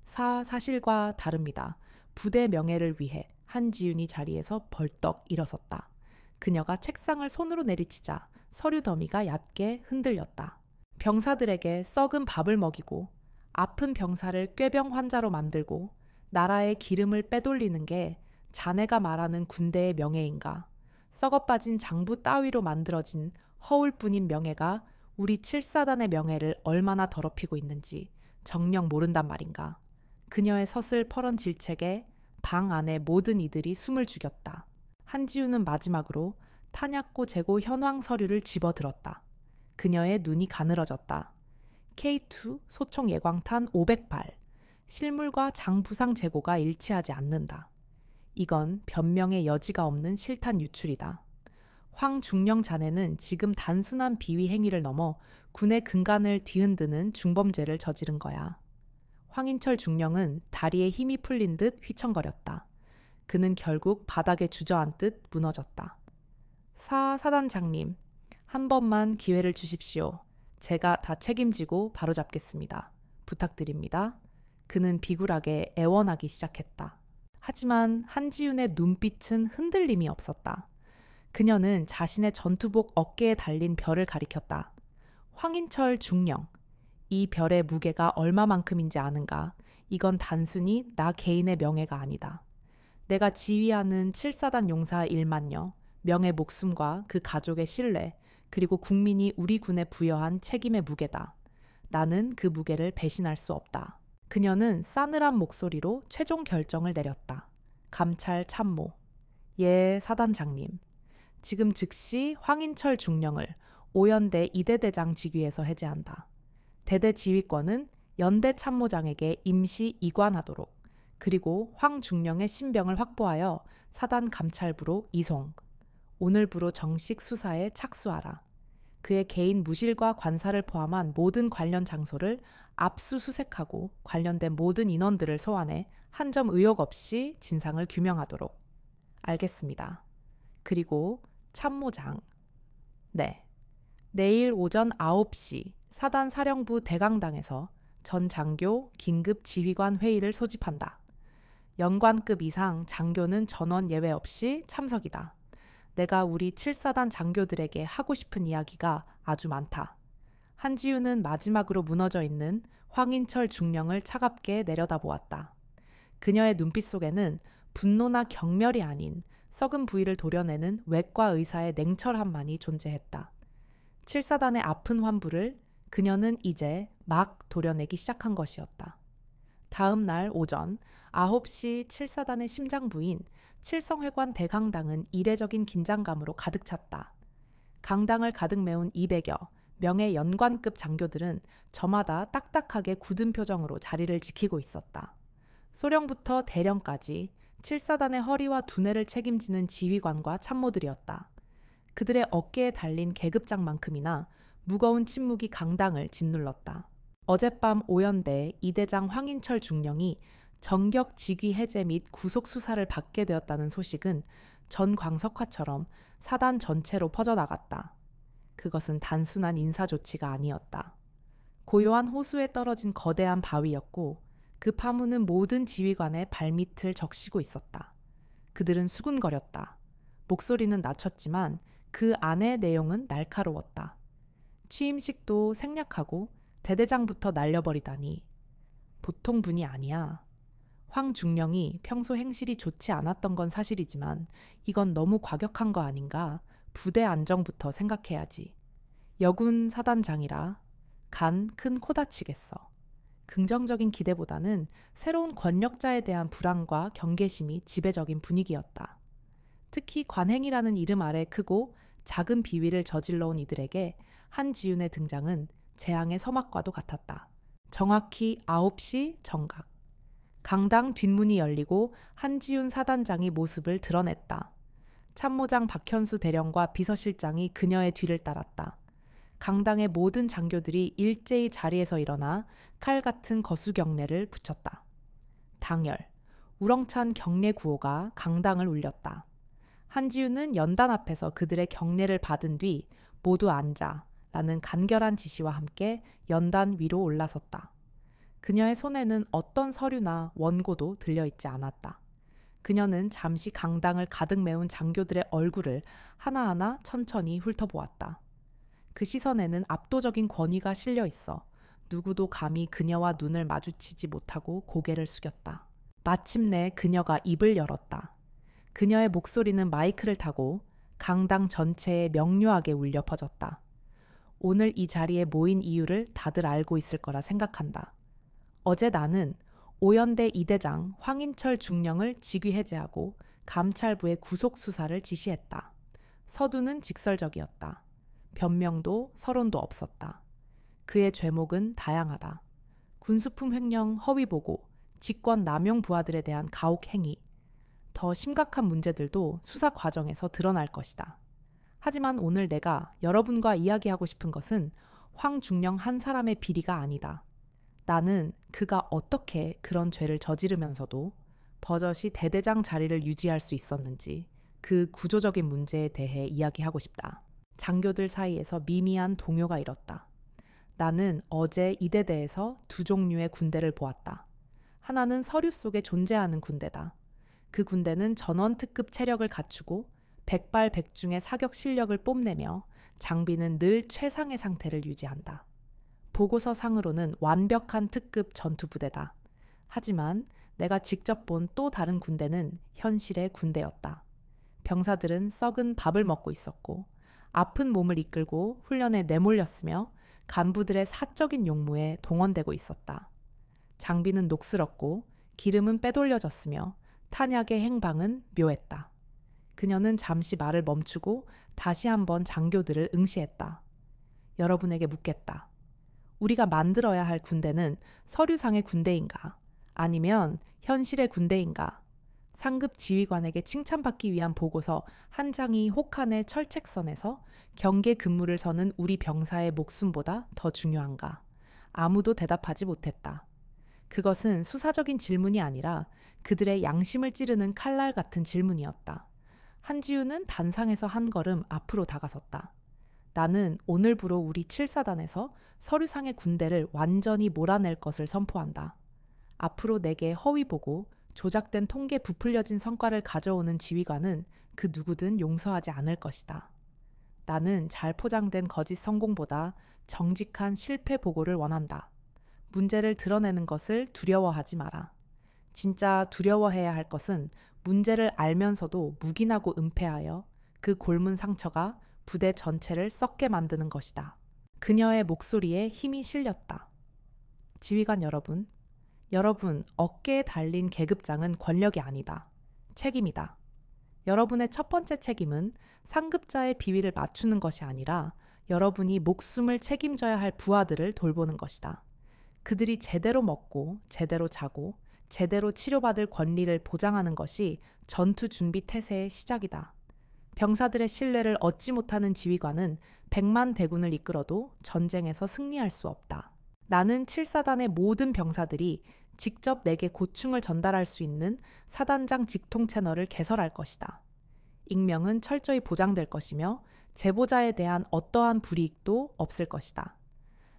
사실과 다릅니다. 부대 명예를 위해 한지훈이 자리에서 벌떡 일어섰다. 그녀가 책상을 손으로 내리치자 서류 더미가 얕게 흔들렸다. 병사들에게 썩은 밥을 먹이고 아픈 병사를 꾀병 환자로 만들고 나라의 기름을 빼돌리는 게 자네가 말하는 군대의 명예인가? 썩어빠진 장부 따위로 만들어진 허울뿐인 명예가 우리 7사단의 명예를 얼마나 더럽히고 있는지 정녕 모른단 말인가? 그녀의 서슬 퍼런 질책에 방 안의 모든 이들이 숨을 죽였다. 한지우는 마지막으로 탄약고 재고 현황 서류를 집어들었다. 그녀의 눈이 가늘어졌다. K2 소총 예광탄 500발. 실물과 장부상 재고가 일치하지 않는다. 이건 변명의 여지가 없는 실탄 유출이다. 황중령 자네는 지금 단순한 비위 행위를 넘어 군의 근간을 뒤흔드는 중범죄를 저지른 거야. 황인철 중령은 다리에 힘이 풀린 듯 휘청거렸다. 그는 결국 바닥에 주저앉듯 무너졌다. 사단장님, 한 번만 기회를 주십시오. 제가 다 책임지고 바로잡겠습니다. 부탁드립니다. 그는 비굴하게 애원하기 시작했다. 하지만 한지윤의 눈빛은 흔들림이 없었다. 그녀는 자신의 전투복 어깨에 달린 별을 가리켰다. 황인철 중령, 이 별의 무게가 얼마만큼인지 아는가? 이건 단순히 나 개인의 명예가 아니다. 내가 지휘하는 7사단 용사 1만여, 명의 목숨과 그 가족의 신뢰, 그리고 국민이 우리 군에 부여한 책임의 무게다. 나는 그 무게를 배신할 수 없다. 그녀는 싸늘한 목소리로 최종 결정을 내렸다. 감찰 참모. 예, 사단장님. 지금 즉시 황인철 중령을 오연대 이대대장 직위에서 해제한다. 대대 지휘권은 연대 참모장에게 임시 이관하도록, 그리고 황중령의 신병을 확보하여 사단 감찰부로 이송. 오늘부로 정식 수사에 착수하라. 그의 개인 무실과 관사를 포함한 모든 관련 장소를 압수수색하고 관련된 모든 인원들을 소환해 한 점 의혹 없이 진상을 규명하도록. 알겠습니다. 그리고 참모장. 네. 내일 오전 9시 사단 사령부 대강당에서 전 장교 긴급 지휘관 회의를 소집한다. 연관급 이상 장교는 전원 예외 없이 참석이다. 내가 우리 7사단 장교들에게 하고 싶은 이야기가 아주 많다. 한지윤은 마지막으로 무너져 있는 황인철 중령을 차갑게 내려다보았다. 그녀의 눈빛 속에는 분노나 경멸이 아닌 썩은 부위를 도려내는 외과 의사의 냉철함만이 존재했다. 7사단의 아픈 환부를 그녀는 이제 막 도려내기 시작한 것이었다. 다음 날 오전 9시 7사단의 심장부인 칠성회관 대강당은 이례적인 긴장감으로 가득 찼다. 강당을 가득 메운 200여 명의 연관급 장교들은 저마다 딱딱하게 굳은 표정으로 자리를 지키고 있었다. 소령부터 대령까지 7사단의 허리와 두뇌를 책임지는 지휘관과 참모들이었다. 그들의 어깨에 달린 계급장만큼이나 무거운 침묵이 강당을 짓눌렀다. 어젯밤 오연대 이대장 황인철 중령이 정격 직위 해제 및 구속 수사를 받게 되었다는 소식은 전 광석화처럼 사단 전체로 퍼져나갔다. 그것은 단순한 인사 조치가 아니었다. 고요한 호수에 떨어진 거대한 바위였고 그 파문은 모든 지휘관의 발밑을 적시고 있었다. 그들은 수군거렸다. 목소리는 낮췄지만 그 안의 내용은 날카로웠다. 취임식도 생략하고 대대장부터 날려버리다니. 보통 분이 아니야. 황중령이 평소 행실이 좋지 않았던 건 사실이지만 이건 너무 과격한 거 아닌가? 부대 안정부터 생각해야지. 여군 사단장이라 간 큰 코 다치겠어. 긍정적인 기대보다는 새로운 권력자에 대한 불안과 경계심이 지배적인 분위기였다. 특히 관행이라는 이름 아래 크고 작은 비위를 저질러 온 이들에게 한지윤의 등장은 재앙의 서막과도 같았다. 정확히 9시 정각. 강당 뒷문이 열리고 한지윤 사단장이 모습을 드러냈다. 참모장 박현수 대령과 비서실장이 그녀의 뒤를 따랐다. 강당의 모든 장교들이 일제히 자리에서 일어나 칼 같은 거수 경례를 붙였다. 당열, 우렁찬 경례 구호가 강당을 울렸다. 한지윤은 연단 앞에서 그들의 경례를 받은 뒤 모두 앉아 라는 간결한 지시와 함께 연단 위로 올라섰다. 그녀의 손에는 어떤 서류나 원고도 들려있지 않았다. 그녀는 잠시 강당을 가득 메운 장교들의 얼굴을 하나하나 천천히 훑어보았다. 그 시선에는 압도적인 권위가 실려 있어 누구도 감히 그녀와 눈을 마주치지 못하고 고개를 숙였다. 마침내 그녀가 입을 열었다. 그녀의 목소리는 마이크를 타고 강당 전체에 명료하게 울려 퍼졌다. 오늘 이 자리에 모인 이유를 다들 알고 있을 거라 생각한다. 어제 나는 오연대 이대장 황인철 중령을 직위 해제하고 감찰부의 구속 수사를 지시했다. 서두는 직설적이었다. 변명도 서론도 없었다. 그의 죄목은 다양하다. 군수품 횡령 허위 보고, 직권 남용 부하들에 대한 가혹 행위, 더 심각한 문제들도 수사 과정에서 드러날 것이다. 하지만 오늘 내가 여러분과 이야기하고 싶은 것은 황중령 한 사람의 비리가 아니다. 나는 그가 어떻게 그런 죄를 저지르면서도 버젓이 대대장 자리를 유지할 수 있었는지 그 구조적인 문제에 대해 이야기하고 싶다. 장교들 사이에서 미미한 동요가 일었다. 나는 어제 이대대에서 두 종류의 군대를 보았다. 하나는 서류 속에 존재하는 군대다. 그 군대는 전원 특급 체력을 갖추고 백발백중의 사격 실력을 뽐내며 장비는 늘 최상의 상태를 유지한다. 보고서 상으로는 완벽한 특급 전투부대다. 하지만 내가 직접 본 또 다른 군대는 현실의 군대였다. 병사들은 썩은 밥을 먹고 있었고 아픈 몸을 이끌고 훈련에 내몰렸으며 간부들의 사적인 용무에 동원되고 있었다. 장비는 녹슬었고 기름은 빼돌려졌으며 탄약의 행방은 묘했다. 그녀는 잠시 말을 멈추고 다시 한번 장교들을 응시했다. 여러분에게 묻겠다. 우리가 만들어야 할 군대는 서류상의 군대인가? 아니면 현실의 군대인가? 상급 지휘관에게 칭찬받기 위한 보고서 한 장이 혹한의 철책선에서 경계 근무를 서는 우리 병사의 목숨보다 더 중요한가? 아무도 대답하지 못했다. 그것은 수사적인 질문이 아니라 그들의 양심을 찌르는 칼날 같은 질문이었다. 한지우는 단상에서 한 걸음 앞으로 다가섰다. 나는 오늘부로 우리 7사단에서 서류상의 군대를 완전히 몰아낼 것을 선포한다. 앞으로 내게 허위 보고 조작된 통계 부풀려진 성과를 가져오는 지휘관은 그 누구든 용서하지 않을 것이다. 나는 잘 포장된 거짓 성공보다 정직한 실패 보고를 원한다. 문제를 드러내는 것을 두려워하지 마라. 진짜 두려워해야 할 것은 문제를 알면서도 묵인하고 은폐하여 그 골문 상처가 부대 전체를 썩게 만드는 것이다. 그녀의 목소리에 힘이 실렸다. 지휘관 여러분, 어깨에 달린 계급장은 권력이 아니다. 책임이다. 여러분의 첫 번째 책임은 상급자의 비위를 맞추는 것이 아니라 여러분이 목숨을 책임져야 할 부하들을 돌보는 것이다. 그들이 제대로 먹고 제대로 자고 제대로 치료받을 권리를 보장하는 것이 전투 준비 태세의 시작이다. 병사들의 신뢰를 얻지 못하는 지휘관은 100만 대군을 이끌어도 전쟁에서 승리할 수 없다. 나는 7사단의 모든 병사들이 직접 내게 고충을 전달할 수 있는 사단장 직통 채널을 개설할 것이다. 익명은 철저히 보장될 것이며 제보자에 대한 어떠한 불이익도 없을 것이다.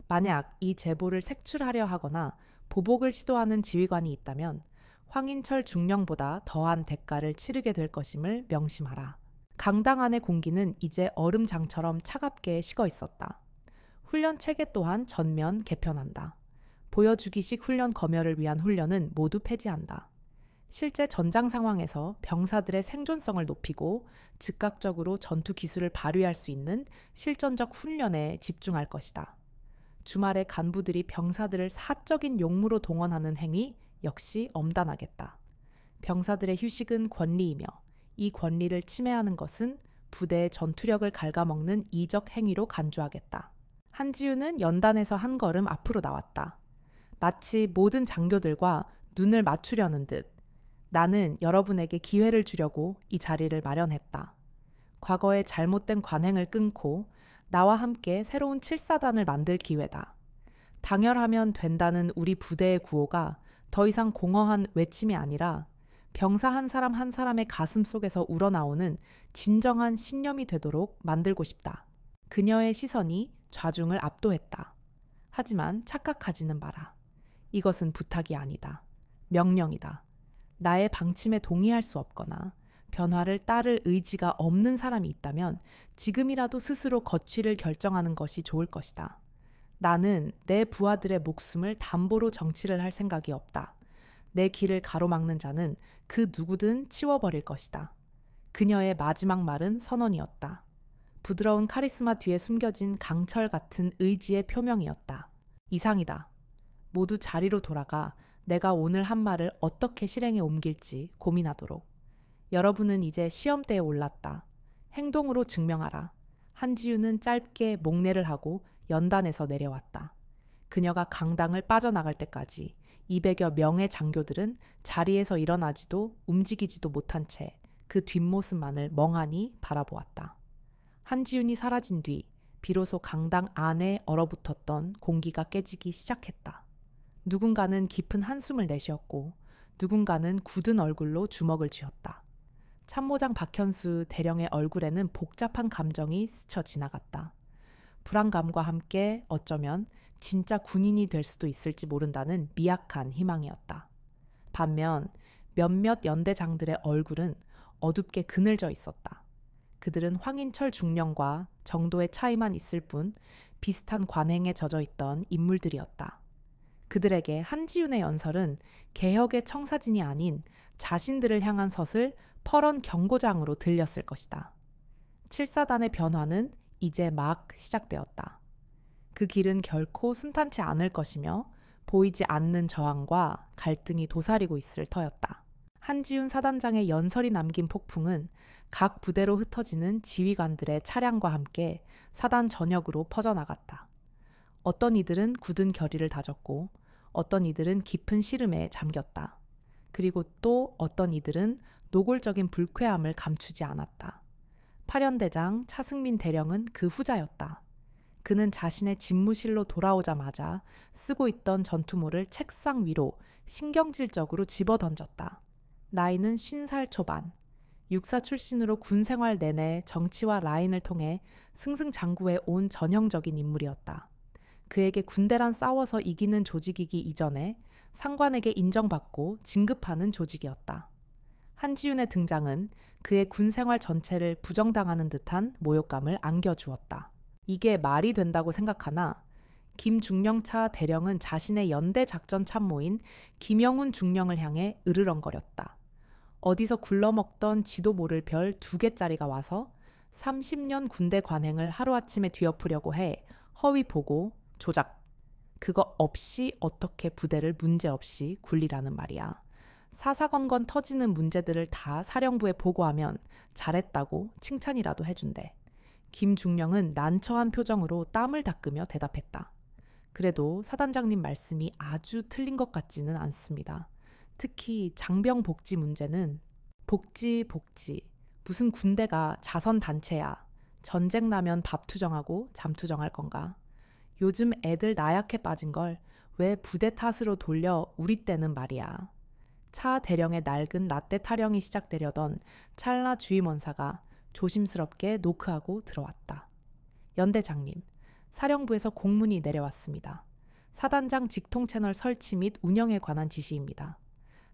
만약 이 제보를 색출하려 하거나 보복을 시도하는 지휘관이 있다면 황인철 중령보다 더한 대가를 치르게 될 것임을 명심하라. 강당 안의 공기는 이제 얼음장처럼 차갑게 식어 있었다. 훈련 체계 또한 전면 개편한다. 보여주기식 훈련 검열을 위한 훈련은 모두 폐지한다. 실제 전장 상황에서 병사들의 생존성을 높이고 즉각적으로 전투 기술을 발휘할 수 있는 실전적 훈련에 집중할 것이다. 주말에 간부들이 병사들을 사적인 용무로 동원하는 행위 역시 엄단하겠다. 병사들의 휴식은 권리이며 이 권리를 침해하는 것은 부대의 전투력을 갉아먹는 이적 행위로 간주하겠다. 한지우는 연단에서 한 걸음 앞으로 나왔다. 마치 모든 장교들과 눈을 맞추려는 듯 나는 여러분에게 기회를 주려고 이 자리를 마련했다. 과거의 잘못된 관행을 끊고 나와 함께 새로운 7사단을 만들 기회다. 당열하면 된다는 우리 부대의 구호가 더 이상 공허한 외침이 아니라 병사 한 사람 한 사람의 가슴 속에서 우러나오는 진정한 신념이 되도록 만들고 싶다. 그녀의 시선이 좌중을 압도했다. 하지만 착각하지는 마라. 이것은 부탁이 아니다. 명령이다. 나의 방침에 동의할 수 없거나 변화를 따를 의지가 없는 사람이 있다면 지금이라도 스스로 거취를 결정하는 것이 좋을 것이다. 나는 내 부하들의 목숨을 담보로 정치를 할 생각이 없다. 내 길을 가로막는 자는 그 누구든 치워버릴 것이다. 그녀의 마지막 말은 선언이었다. 부드러운 카리스마 뒤에 숨겨진 강철 같은 의지의 표명이었다. 이상이다. 모두 자리로 돌아가 내가 오늘 한 말을 어떻게 실행에 옮길지 고민하도록. 여러분은 이제 시험대에 올랐다. 행동으로 증명하라. 한지우는 짧게 목례를 하고 연단에서 내려왔다. 그녀가 강당을 빠져나갈 때까지 200여 명의 장교들은 자리에서 일어나지도 움직이지도 못한 채 그 뒷모습만을 멍하니 바라보았다. 한지윤이 사라진 뒤 비로소 강당 안에 얼어붙었던 공기가 깨지기 시작했다. 누군가는 깊은 한숨을 내쉬었고 누군가는 굳은 얼굴로 주먹을 쥐었다. 참모장 박현수 대령의 얼굴에는 복잡한 감정이 스쳐 지나갔다. 불안감과 함께 어쩌면 진짜 군인이 될 수도 있을지 모른다는 미약한 희망이었다. 반면 몇몇 연대장들의 얼굴은 어둡게 그늘져 있었다. 그들은 황인철 중령과 정도의 차이만 있을 뿐 비슷한 관행에 젖어 있던 인물들이었다. 그들에게 한지윤의 연설은 개혁의 청사진이 아닌 자신들을 향한 서슬 퍼런 경고장으로 들렸을 것이다. 7사단의 변화는 이제 막 시작되었다. 그 길은 결코 순탄치 않을 것이며 보이지 않는 저항과 갈등이 도사리고 있을 터였다. 한지윤 사단장의 연설이 남긴 폭풍은 각 부대로 흩어지는 지휘관들의 차량과 함께 사단 전역으로 퍼져나갔다. 어떤 이들은 굳은 결의를 다졌고 어떤 이들은 깊은 시름에 잠겼다. 그리고 또 어떤 이들은 노골적인 불쾌함을 감추지 않았다. 8연대장 차승민 대령은 그 후자였다. 그는 자신의 집무실로 돌아오자마자 쓰고 있던 전투모를 책상 위로 신경질적으로 집어던졌다. 나이는 50살 초반. 육사 출신으로 군 생활 내내 정치와 라인을 통해 승승장구해 온 전형적인 인물이었다. 그에게 군대란 싸워서 이기는 조직이기 이전에 상관에게 인정받고 진급하는 조직이었다. 한지윤의 등장은 그의 군 생활 전체를 부정당하는 듯한 모욕감을 안겨주었다. 이게 말이 된다고 생각하나 김중령차 대령은 자신의 연대 작전 참모인 김영훈 중령을 향해 으르렁거렸다. 어디서 굴러먹던 지도 모를 별 2개짜리가 와서 30년 군대 관행을 하루아침에 뒤엎으려고 해 허위 보고 조작. 그거 없이 어떻게 부대를 문제없이 굴리라는 말이야. 사사건건 터지는 문제들을 다 사령부에 보고하면 잘했다고 칭찬이라도 해준대. 김중령은 난처한 표정으로 땀을 닦으며 대답했다. 그래도 사단장님 말씀이 아주 틀린 것 같지는 않습니다. 특히 장병 복지 문제는 복지. 무슨 군대가 자선단체야. 전쟁 나면 밥 투정하고 잠 투정할 건가. 요즘 애들 나약해 빠진 걸 왜 부대 탓으로 돌려 우리 때는 말이야. 차 대령의 낡은 라떼 타령이 시작되려던 찰나 주임원사가 조심스럽게 노크하고 들어왔다. 연대장님, 사령부에서 공문이 내려왔습니다. 사단장 직통 채널 설치 및 운영에 관한 지시입니다.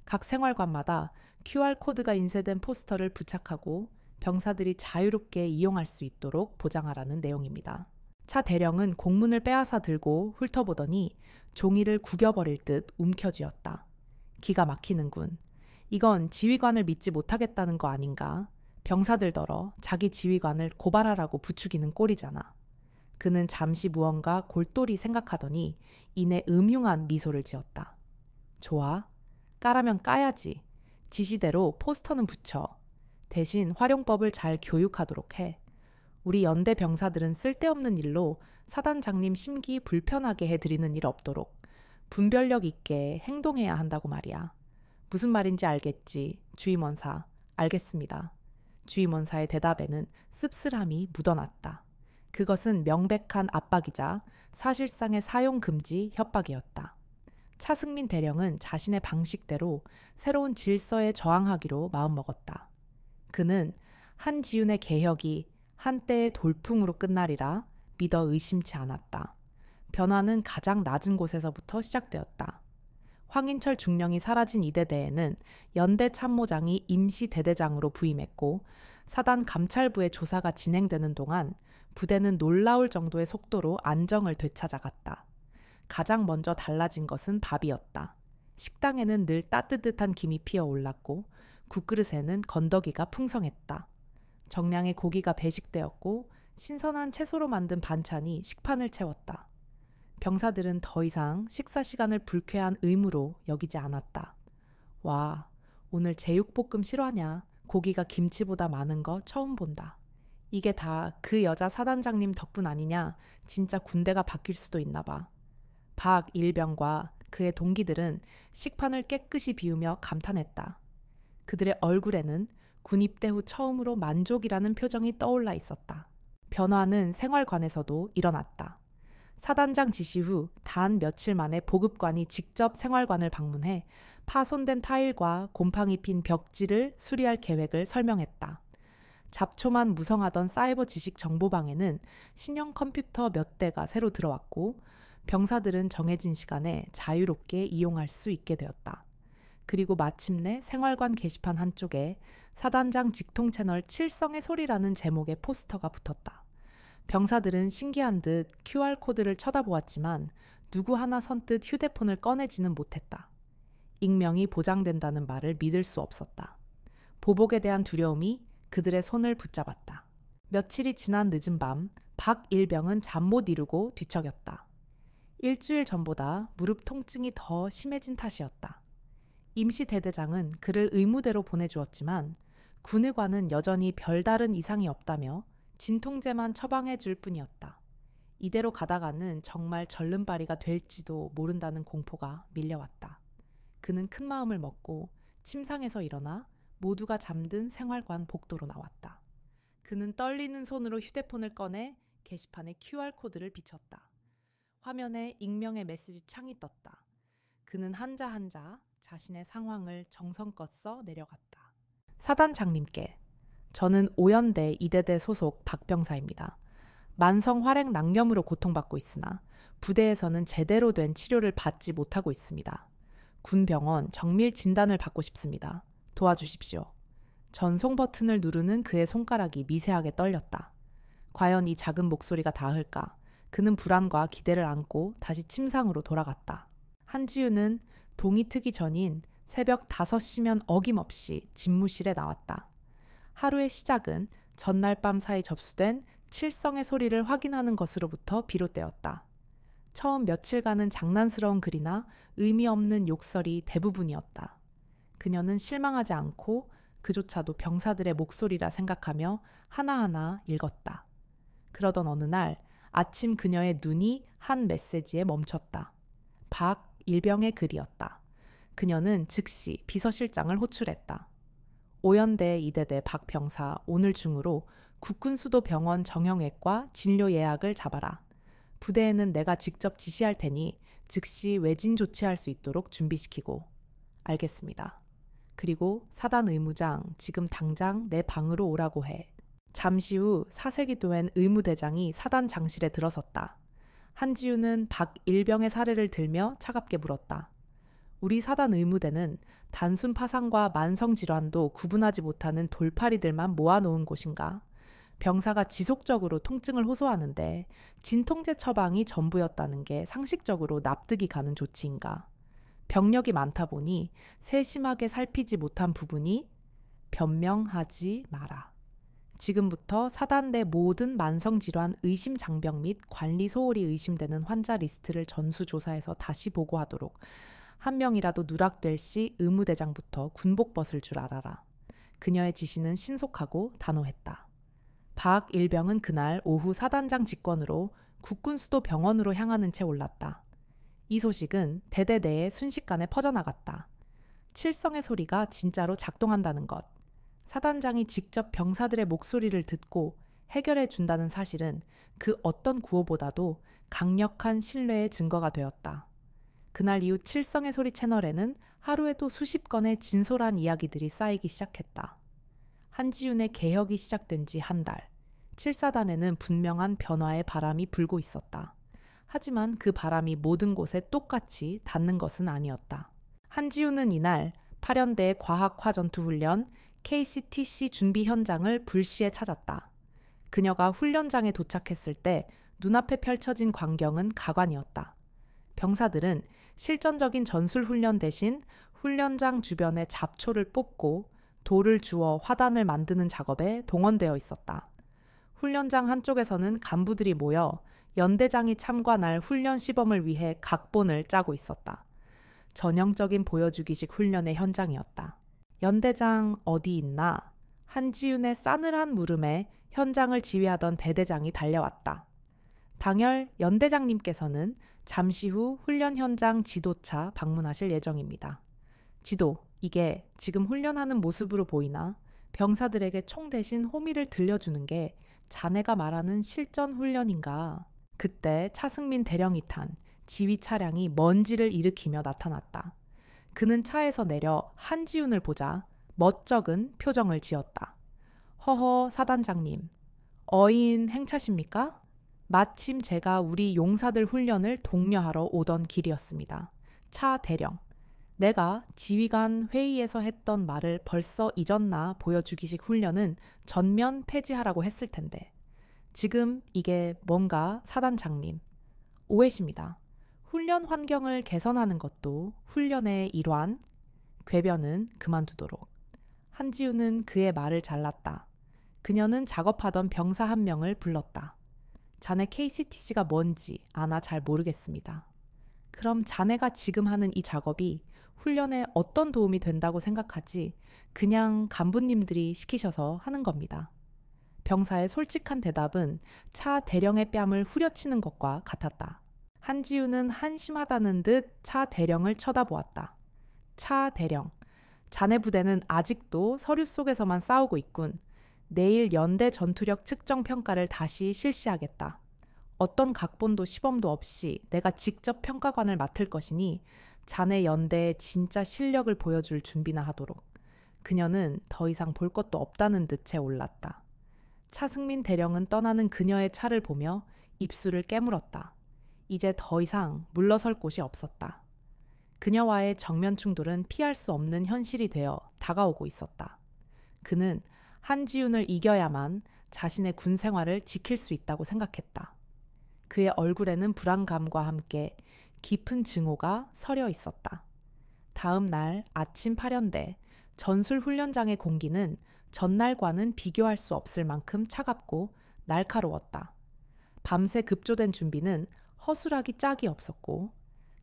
각 생활관마다 QR코드가 인쇄된 포스터를 부착하고 병사들이 자유롭게 이용할 수 있도록 보장하라는 내용입니다. 차 대령은 공문을 빼앗아 들고 훑어보더니 종이를 구겨버릴 듯 움켜쥐었다. 기가 막히는군. 이건 지휘관을 믿지 못하겠다는 거 아닌가? 병사들더러 자기 지휘관을 고발하라고 부추기는 꼴이잖아. 그는 잠시 무언가 골똘히 생각하더니 이내 음흉한 미소를 지었다. 좋아. 까라면 까야지. 지시대로 포스터는 붙여. 대신 활용법을 잘 교육하도록 해. 우리 연대 병사들은 쓸데없는 일로 사단장님 심기 불편하게 해드리는 일 없도록 분별력 있게 행동해야 한다고 말이야. 무슨 말인지 알겠지, 주임원사. 알겠습니다. 주임원사의 대답에는 씁쓸함이 묻어났다. 그것은 명백한 압박이자 사실상의 사용금지 협박이었다. 차승민 대령은 자신의 방식대로 새로운 질서에 저항하기로 마음먹었다. 그는 한지윤의 개혁이 한때의 돌풍으로 끝나리라 믿어 의심치 않았다. 변화는 가장 낮은 곳에서부터 시작되었다. 황인철 중령이 사라진 이대대에는 연대 참모장이 임시 대대장으로 부임했고 사단 감찰부의 조사가 진행되는 동안 부대는 놀라울 정도의 속도로 안정을 되찾아갔다. 가장 먼저 달라진 것은 밥이었다. 식당에는 늘 따뜻한 김이 피어올랐고 국그릇에는 건더기가 풍성했다. 정량의 고기가 배식되었고 신선한 채소로 만든 반찬이 식판을 채웠다. 병사들은 더 이상 식사 시간을 불쾌한 의무로 여기지 않았다. 와, 오늘 제육볶음 실화냐? 고기가 김치보다 많은 거 처음 본다. 이게 다 그 여자 사단장님 덕분 아니냐? 진짜 군대가 바뀔 수도 있나 봐. 박 일병과 그의 동기들은 식판을 깨끗이 비우며 감탄했다. 그들의 얼굴에는 군 입대 후 처음으로 만족이라는 표정이 떠올라 있었다. 변화는 생활관에서도 일어났다. 사단장 지시 후 단 며칠 만에 보급관이 직접 생활관을 방문해 파손된 타일과 곰팡이 핀 벽지를 수리할 계획을 설명했다. 잡초만 무성하던 사이버 지식 정보방에는 신형 컴퓨터 몇 대가 새로 들어왔고 병사들은 정해진 시간에 자유롭게 이용할 수 있게 되었다. 그리고 마침내 생활관 게시판 한쪽에 사단장 직통 채널 칠성의 소리라는 제목의 포스터가 붙었다. 병사들은 신기한 듯 QR코드를 쳐다보았지만 누구 하나 선뜻 휴대폰을 꺼내지는 못했다. 익명이 보장된다는 말을 믿을 수 없었다. 보복에 대한 두려움이 그들의 손을 붙잡았다. 며칠이 지난 늦은 밤, 박일병은 잠 못 이루고 뒤척였다. 일주일 전보다 무릎 통증이 더 심해진 탓이었다. 임시 대대장은 그를 의무대로 보내주었지만 군의관은 여전히 별다른 이상이 없다며 진통제만 처방해 줄 뿐이었다. 이대로 가다가는 정말 절름발이가 될지도 모른다는 공포가 밀려왔다. 그는 큰 마음을 먹고 침상에서 일어나 모두가 잠든 생활관 복도로 나왔다. 그는 떨리는 손으로 휴대폰을 꺼내 게시판에 QR코드를 비쳤다. 화면에 익명의 메시지 창이 떴다. 그는 한자 한자 자신의 상황을 정성껏 써 내려갔다. 사단장님께, 저는 오연대 이대대 소속 박병사입니다. 만성 활액 낭염으로 고통받고 있으나 부대에서는 제대로 된 치료를 받지 못하고 있습니다. 군병원 정밀 진단을 받고 싶습니다. 도와주십시오. 전송 버튼을 누르는 그의 손가락이 미세하게 떨렸다. 과연 이 작은 목소리가 닿을까? 그는 불안과 기대를 안고 다시 침상으로 돌아갔다. 한지우는 동이 트기 전인 새벽 5시면 어김없이 집무실에 나왔다. 하루의 시작은 전날 밤 사이 접수된 칠성의 소리를 확인하는 것으로부터 비롯되었다. 처음 며칠간은 장난스러운 글이나 의미 없는 욕설이 대부분이었다. 그녀는 실망하지 않고 그조차도 병사들의 목소리라 생각하며 하나하나 읽었다. 그러던 어느 날 아침 그녀의 눈이 한 메시지에 멈췄다. 박일병의 글이었다. 그녀는 즉시 비서실장을 호출했다. 오연대 이대대 박병사 오늘 중으로 국군수도병원 정형외과 진료 예약을 잡아라. 부대에는 내가 직접 지시할 테니 즉시 외진 조치할 수 있도록 준비시키고. 알겠습니다. 그리고 사단 의무장 지금 당장 내 방으로 오라고 해. 잠시 후 사색이 된 의무대장이 사단 장실에 들어섰다. 한지우는 박일병의 사례를 들며 차갑게 물었다. 우리 사단 의무대는 단순 파상과 만성질환도 구분하지 못하는 돌팔이들만 모아놓은 곳인가? 병사가 지속적으로 통증을 호소하는데 진통제 처방이 전부였다는 게 상식적으로 납득이 가는 조치인가? 병력이 많다 보니 세심하게 살피지 못한 부분이 변명하지 마라. 지금부터 사단 내 모든 만성질환 의심 장병 및 관리 소홀이 의심되는 환자 리스트를 전수조사해서 다시 보고하도록. 한 명이라도 누락될 시 의무대장부터 군복 벗을 줄 알아라. 그녀의 지시는 신속하고 단호했다. 박일병은 그날 오후 사단장 직권으로 국군수도병원으로 향하는 채 올랐다. 이 소식은 대대 내에 순식간에 퍼져나갔다. 칠성의 소리가 진짜로 작동한다는 것. 사단장이 직접 병사들의 목소리를 듣고 해결해 준다는 사실은 그 어떤 구호보다도 강력한 신뢰의 증거가 되었다. 그날 이후 칠성의 소리 채널에는 하루에도 수십 건의 진솔한 이야기들이 쌓이기 시작했다. 한지윤의 개혁이 시작된 지 한 달, 7사단에는 분명한 변화의 바람이 불고 있었다. 하지만 그 바람이 모든 곳에 똑같이 닿는 것은 아니었다. 한지윤은 이날 8연대 과학화전투훈련 KCTC 준비 현장을 불시에 찾았다. 그녀가 훈련장에 도착했을 때 눈앞에 펼쳐진 광경은 가관이었다. 병사들은 실전적인 전술훈련 대신 훈련장 주변에 잡초를 뽑고 돌을 주워 화단을 만드는 작업에 동원되어 있었다. 훈련장 한쪽에서는 간부들이 모여 연대장이 참관할 훈련 시범을 위해 각본을 짜고 있었다. 전형적인 보여주기식 훈련의 현장이었다. 연대장 어디 있나? 한지윤의 싸늘한 물음에 현장을 지휘하던 대대장이 달려왔다. 당열 연대장님께서는 잠시 후 훈련 현장 지도차 방문하실 예정입니다. 지도, 이게 지금 훈련하는 모습으로 보이나? 병사들에게 총 대신 호미를 들려주는 게 자네가 말하는 실전 훈련인가? 그때 차승민 대령이 탄 지휘 차량이 먼지를 일으키며 나타났다. 그는 차에서 내려 한지훈을 보자 멋쩍은 표정을 지었다. 허허, 사단장님, 어인 행차십니까? 마침 제가 우리 용사들 훈련을 독려하러 오던 길이었습니다. 차 대령, 내가 지휘관 회의에서 했던 말을 벌써 잊었나 보여주기식 훈련은 전면 폐지하라고 했을 텐데 지금 이게 뭔가 사단장님, 오해십니다. 훈련 환경을 개선하는 것도 훈련의 일환, 궤변은 그만두도록. 한지우는 그의 말을 잘랐다. 그녀는 작업하던 병사 한 명을 불렀다. 자네 KCTC가 뭔지 아나 잘 모르겠습니다. 그럼 자네가 지금 하는 이 작업이 훈련에 어떤 도움이 된다고 생각하지? 그냥 간부님들이 시키셔서 하는 겁니다. 병사의 솔직한 대답은 차 대령의 뺨을 후려치는 것과 같았다. 한지우는 한심하다는 듯 차 대령을 쳐다보았다. 차 대령, 자네 부대는 아직도 서류 속에서만 싸우고 있군. 내일 연대 전투력 측정 평가를 다시 실시하겠다. 어떤 각본도 시범도 없이 내가 직접 평가관을 맡을 것이니 자네 연대의 진짜 실력을 보여줄 준비나 하도록. 그녀는 더 이상 볼 것도 없다는 듯 올랐다. 차승민 대령은 떠나는 그녀의 차를 보며 입술을 깨물었다. 이제 더 이상 물러설 곳이 없었다. 그녀와의 정면 충돌은 피할 수 없는 현실이 되어 다가오고 있었다. 그는 한지훈을 이겨야만 자신의 군 생활을 지킬 수 있다고 생각했다. 그의 얼굴에는 불안감과 함께 깊은 증오가 서려 있었다. 다음 날 아침 8연대 전술 훈련장의 공기는 전날과는 비교할 수 없을 만큼 차갑고 날카로웠다. 밤새 급조된 준비는 허술하기 짝이 없었고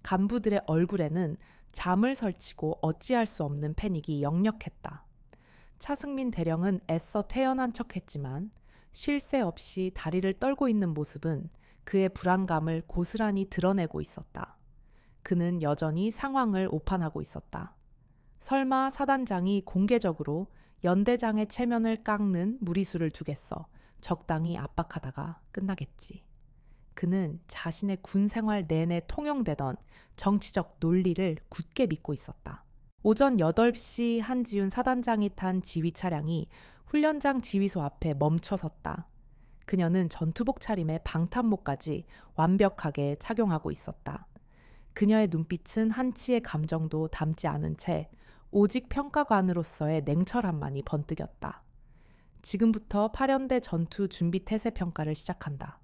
간부들의 얼굴에는 잠을 설치고 어찌할 수 없는 패닉이 역력했다. 차승민 대령은 애써 태연한 척했지만 쉴 새 없이 다리를 떨고 있는 모습은 그의 불안감을 고스란히 드러내고 있었다. 그는 여전히 상황을 오판하고 있었다. 설마 사단장이 공개적으로 연대장의 체면을 깎는 무리수를 두겠어 적당히 압박하다가 끝나겠지. 그는 자신의 군 생활 내내 통용되던 정치적 논리를 굳게 믿고 있었다. 오전 8시 한지훈 사단장이 탄 지휘 차량이 훈련장 지휘소 앞에 멈춰 섰다. 그녀는 전투복 차림에 방탄복까지 완벽하게 착용하고 있었다. 그녀의 눈빛은 한치의 감정도 담지 않은 채 오직 평가관으로서의 냉철함만이 번뜩였다. 지금부터 8연대 전투 준비 태세 평가를 시작한다.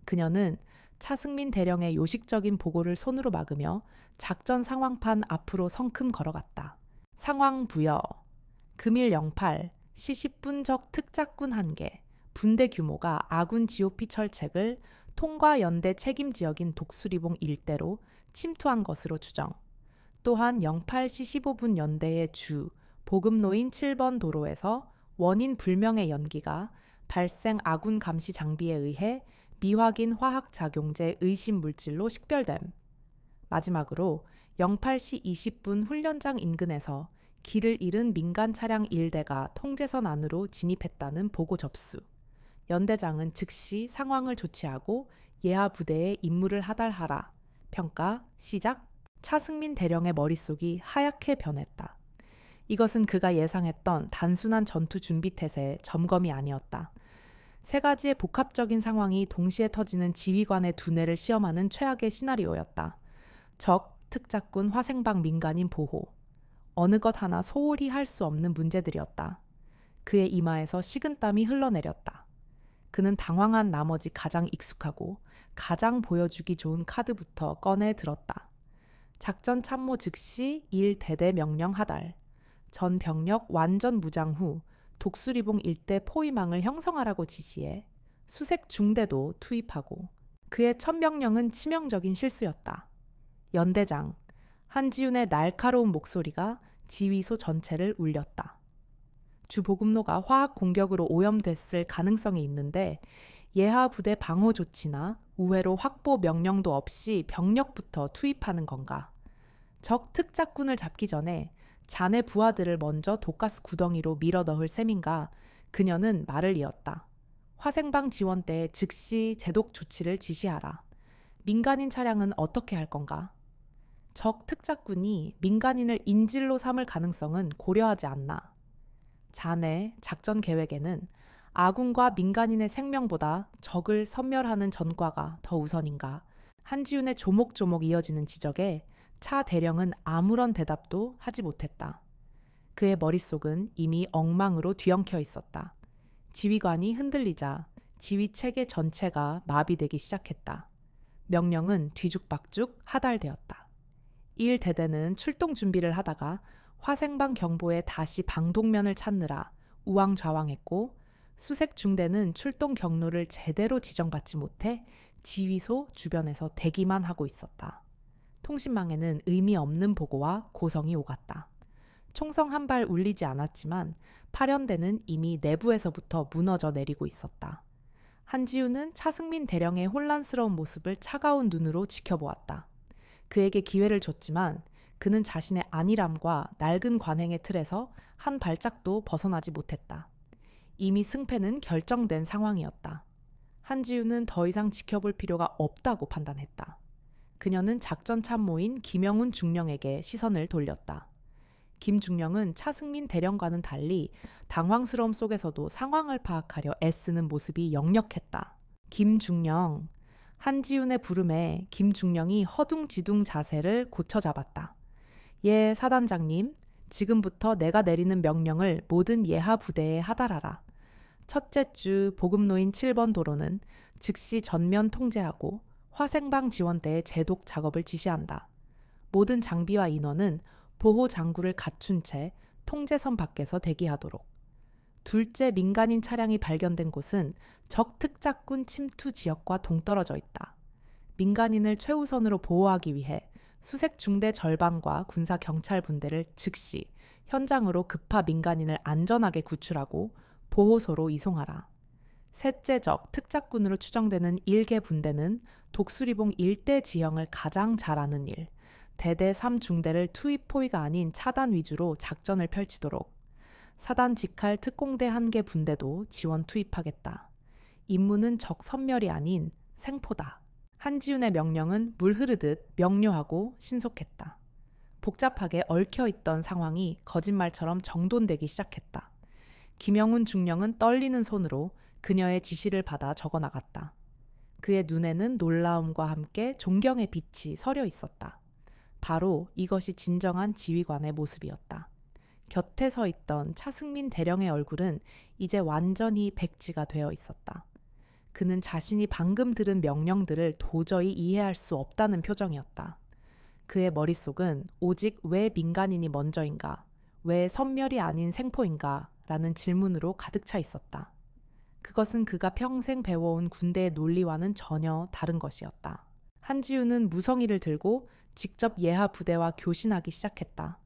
그녀는 차승민 대령의 요식적인 보고를 손으로 막으며 작전 상황판 앞으로 성큼 걸어갔다. 상황 부여, 금일 08, 시시분적 특작군 1개, 분대 규모가 아군 GOP 철책을 통과 연대 책임 지역인 독수리봉 일대로 침투한 것으로 추정. 또한 08시 15분 연대의 주 보급로인 7번 도로에서 원인 불명의 연기가 발생 아군 감시 장비에 의해 미확인 화학작용제 의심 물질로 식별됨. 마지막으로 08시 20분 훈련장 인근에서 길을 잃은 민간 차량 1대가 통제선 안으로 진입했다는 보고 접수. 연대장은 즉시 상황을 조치하고 예하 부대에 임무를 하달하라. 평가 시작. 차승민 대령의 머릿속이 하얗게 변했다. 이것은 그가 예상했던 단순한 전투 준비 태세의 점검이 아니었다. 세 가지의 복합적인 상황이 동시에 터지는 지휘관의 두뇌를 시험하는 최악의 시나리오였다. 적, 특작군, 화생방 민간인 보호. 어느 것 하나 소홀히 할 수 없는 문제들이었다. 그의 이마에서 식은땀이 흘러내렸다. 그는 당황한 나머지 가장 익숙하고 가장 보여주기 좋은 카드부터 꺼내 들었다. 작전 참모 즉시 1대대 명령 하달. 전 병력 완전 무장 후 독수리봉 일대 포위망을 형성하라고 지시해 수색 중대도 투입하고. 그의 첫 명령은 치명적인 실수였다. 연대장, 한지훈의 날카로운 목소리가 지휘소 전체를 울렸다. 주 보급로가 화학 공격으로 오염됐을 가능성이 있는데 예하 부대 방호 조치나 우회로 확보 명령도 없이 병력부터 투입하는 건가? 적 특작군을 잡기 전에 자네 부하들을 먼저 독가스 구덩이로 밀어 넣을 셈인가? 그녀는 말을 이었다. 화생방 지원대에 즉시 제독 조치를 지시하라. 민간인 차량은 어떻게 할 건가? 적 특작군이 민간인을 인질로 삼을 가능성은 고려하지 않나. 자네 작전 계획에는 아군과 민간인의 생명보다 적을 섬멸하는 전과가 더 우선인가? 한지훈의 조목조목 이어지는 지적에 차 대령은 아무런 대답도 하지 못했다. 그의 머릿속은 이미 엉망으로 뒤엉켜 있었다. 지휘관이 흔들리자 지휘 체계 전체가 마비되기 시작했다. 명령은 뒤죽박죽 하달되었다. 1대대는 출동 준비를 하다가 화생방 경보에 다시 방독면을 찾느라 우왕좌왕했고, 수색 중대는 출동 경로를 제대로 지정받지 못해 지휘소 주변에서 대기만 하고 있었다. 통신망에는 의미 없는 보고와 고성이 오갔다. 총성 한 발 울리지 않았지만 파련대는 이미 내부에서부터 무너져 내리고 있었다. 한지훈은 차승민 대령의 혼란스러운 모습을 차가운 눈으로 지켜보았다. 그에게 기회를 줬지만 그는 자신의 안일함과 낡은 관행의 틀에서 한 발짝도 벗어나지 못했다. 이미 승패는 결정된 상황이었다. 한지훈은 더 이상 지켜볼 필요가 없다고 판단했다. 그녀는 작전 참모인 김영훈 중령에게 시선을 돌렸다. 김 중령은 차승민 대령과는 달리 당황스러움 속에서도 상황을 파악하려 애쓰는 모습이 역력했다. 김 중령. 한지훈의 부름에 김 중령이 허둥지둥 자세를 고쳐 잡았다. 예, 사단장님. 지금부터 내가 내리는 명령을 모든 예하 부대에 하달하라. 첫째 주 보급로인 7번 도로는 즉시 전면 통제하고 화생방 지원대의 제독 작업을 지시한다. 모든 장비와 인원은 보호 장구를 갖춘 채 통제선 밖에서 대기하도록. 둘째 민간인 차량이 발견된 곳은 적 특작군 침투 지역과 동떨어져 있다. 민간인을 최우선으로 보호하기 위해 수색 중대 절반과 군사 경찰 분대를 즉시 현장으로 급파 민간인을 안전하게 구출하고 보호소로 이송하라. 셋째 적 특작군으로 추정되는 1개 분대는 독수리봉 일대 지형을 가장 잘 아는 일, 대대 3중대를 투입 포위가 아닌 차단 위주로 작전을 펼치도록. 사단 직할 특공대 1개 분대도 지원 투입하겠다. 임무는 적 섬멸이 아닌 생포다. 한지훈의 명령은 물 흐르듯 명료하고 신속했다. 복잡하게 얽혀있던 상황이 거짓말처럼 정돈되기 시작했다. 김영훈 중령은 떨리는 손으로 그녀의 지시를 받아 적어나갔다. 그의 눈에는 놀라움과 함께 존경의 빛이 서려 있었다. 바로 이것이 진정한 지휘관의 모습이었다. 곁에 서 있던 차승민 대령의 얼굴은 이제 완전히 백지가 되어 있었다. 그는 자신이 방금 들은 명령들을 도저히 이해할 수 없다는 표정이었다. 그의 머릿속은 오직 왜 민간인이 먼저인가, 왜 선멸이 아닌 생포인가 라는 질문으로 가득 차 있었다. 그것은 그가 평생 배워온 군대의 논리와는 전혀 다른 것이었다. 한지훈은 무성의를 들고 직접 예하 부대와 교신하기 시작했다.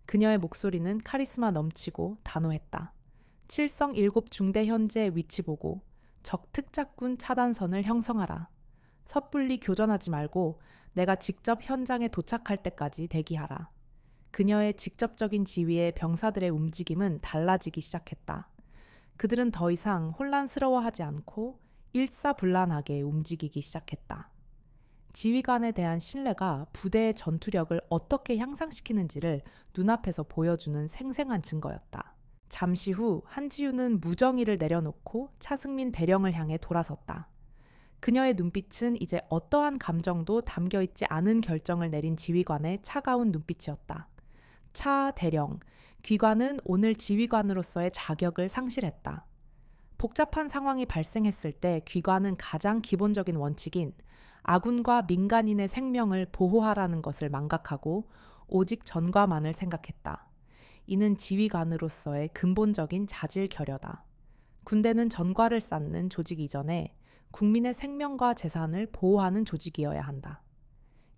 그녀의 목소리는 카리스마 넘치고 단호했다. 7성 7중대 현재 위치 보고 적 특작군 차단선을 형성하라. 섣불리 교전하지 말고 내가 직접 현장에 도착할 때까지 대기하라. 그녀의 직접적인 지휘에 병사들의 움직임은 달라지기 시작했다. 그들은 더 이상 혼란스러워하지 않고 일사불란하게 움직이기 시작했다. 지휘관에 대한 신뢰가 부대의 전투력을 어떻게 향상시키는지를 눈앞에서 보여주는 생생한 증거였다. 잠시 후 한지훈은 무정의를 내려놓고 차승민 대령을 향해 돌아섰다. 그녀의 눈빛은 이제 어떠한 감정도 담겨있지 않은 결정을 내린 지휘관의 차가운 눈빛이었다. 차 대령, 귀관은 오늘 지휘관으로서의 자격을 상실했다. 복잡한 상황이 발생했을 때 귀관은 가장 기본적인 원칙인 아군과 민간인의 생명을 보호하라는 것을 망각하고 오직 전과만을 생각했다. 이는 지휘관으로서의 근본적인 자질 결여다. 군대는 전과를 쌓는 조직 이전에 국민의 생명과 재산을 보호하는 조직이어야 한다.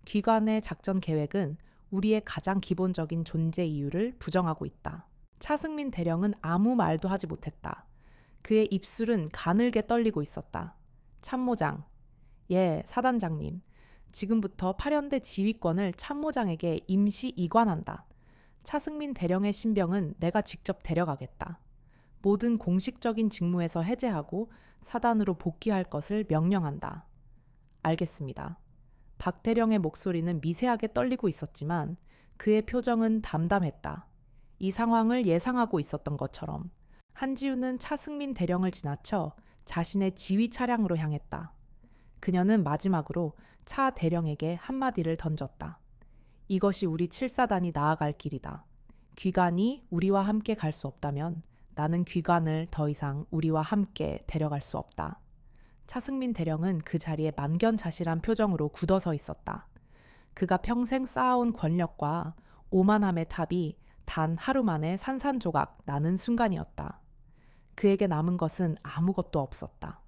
귀관의 작전 계획은 우리의 가장 기본적인 존재 이유를 부정하고 있다. 차승민 대령은 아무 말도 하지 못했다. 그의 입술은 가늘게 떨리고 있었다. 참모장, 예, 사단장님. 지금부터 파련대 지휘권을 참모장에게 임시 이관한다. 차승민 대령의 신병은 내가 직접 데려가겠다. 모든 공식적인 직무에서 해제하고 사단으로 복귀할 것을 명령한다. 알겠습니다. 박대령의 목소리는 미세하게 떨리고 있었지만 그의 표정은 담담했다. 이 상황을 예상하고 있었던 것처럼. 한지우는 차승민 대령을 지나쳐 자신의 지휘 차량으로 향했다. 그녀는 마지막으로 차 대령에게 한마디를 던졌다. 이것이 우리 7사단이 나아갈 길이다. 귀관이 우리와 함께 갈 수 없다면 나는 귀관을 더 이상 우리와 함께 데려갈 수 없다. 차승민 대령은 그 자리에 만견자실한 표정으로 굳어서 있었다. 그가 평생 쌓아온 권력과 오만함의 탑이 단 하루 만에 산산조각 나는 순간이었다. 그에게 남은 것은 아무것도 없었다.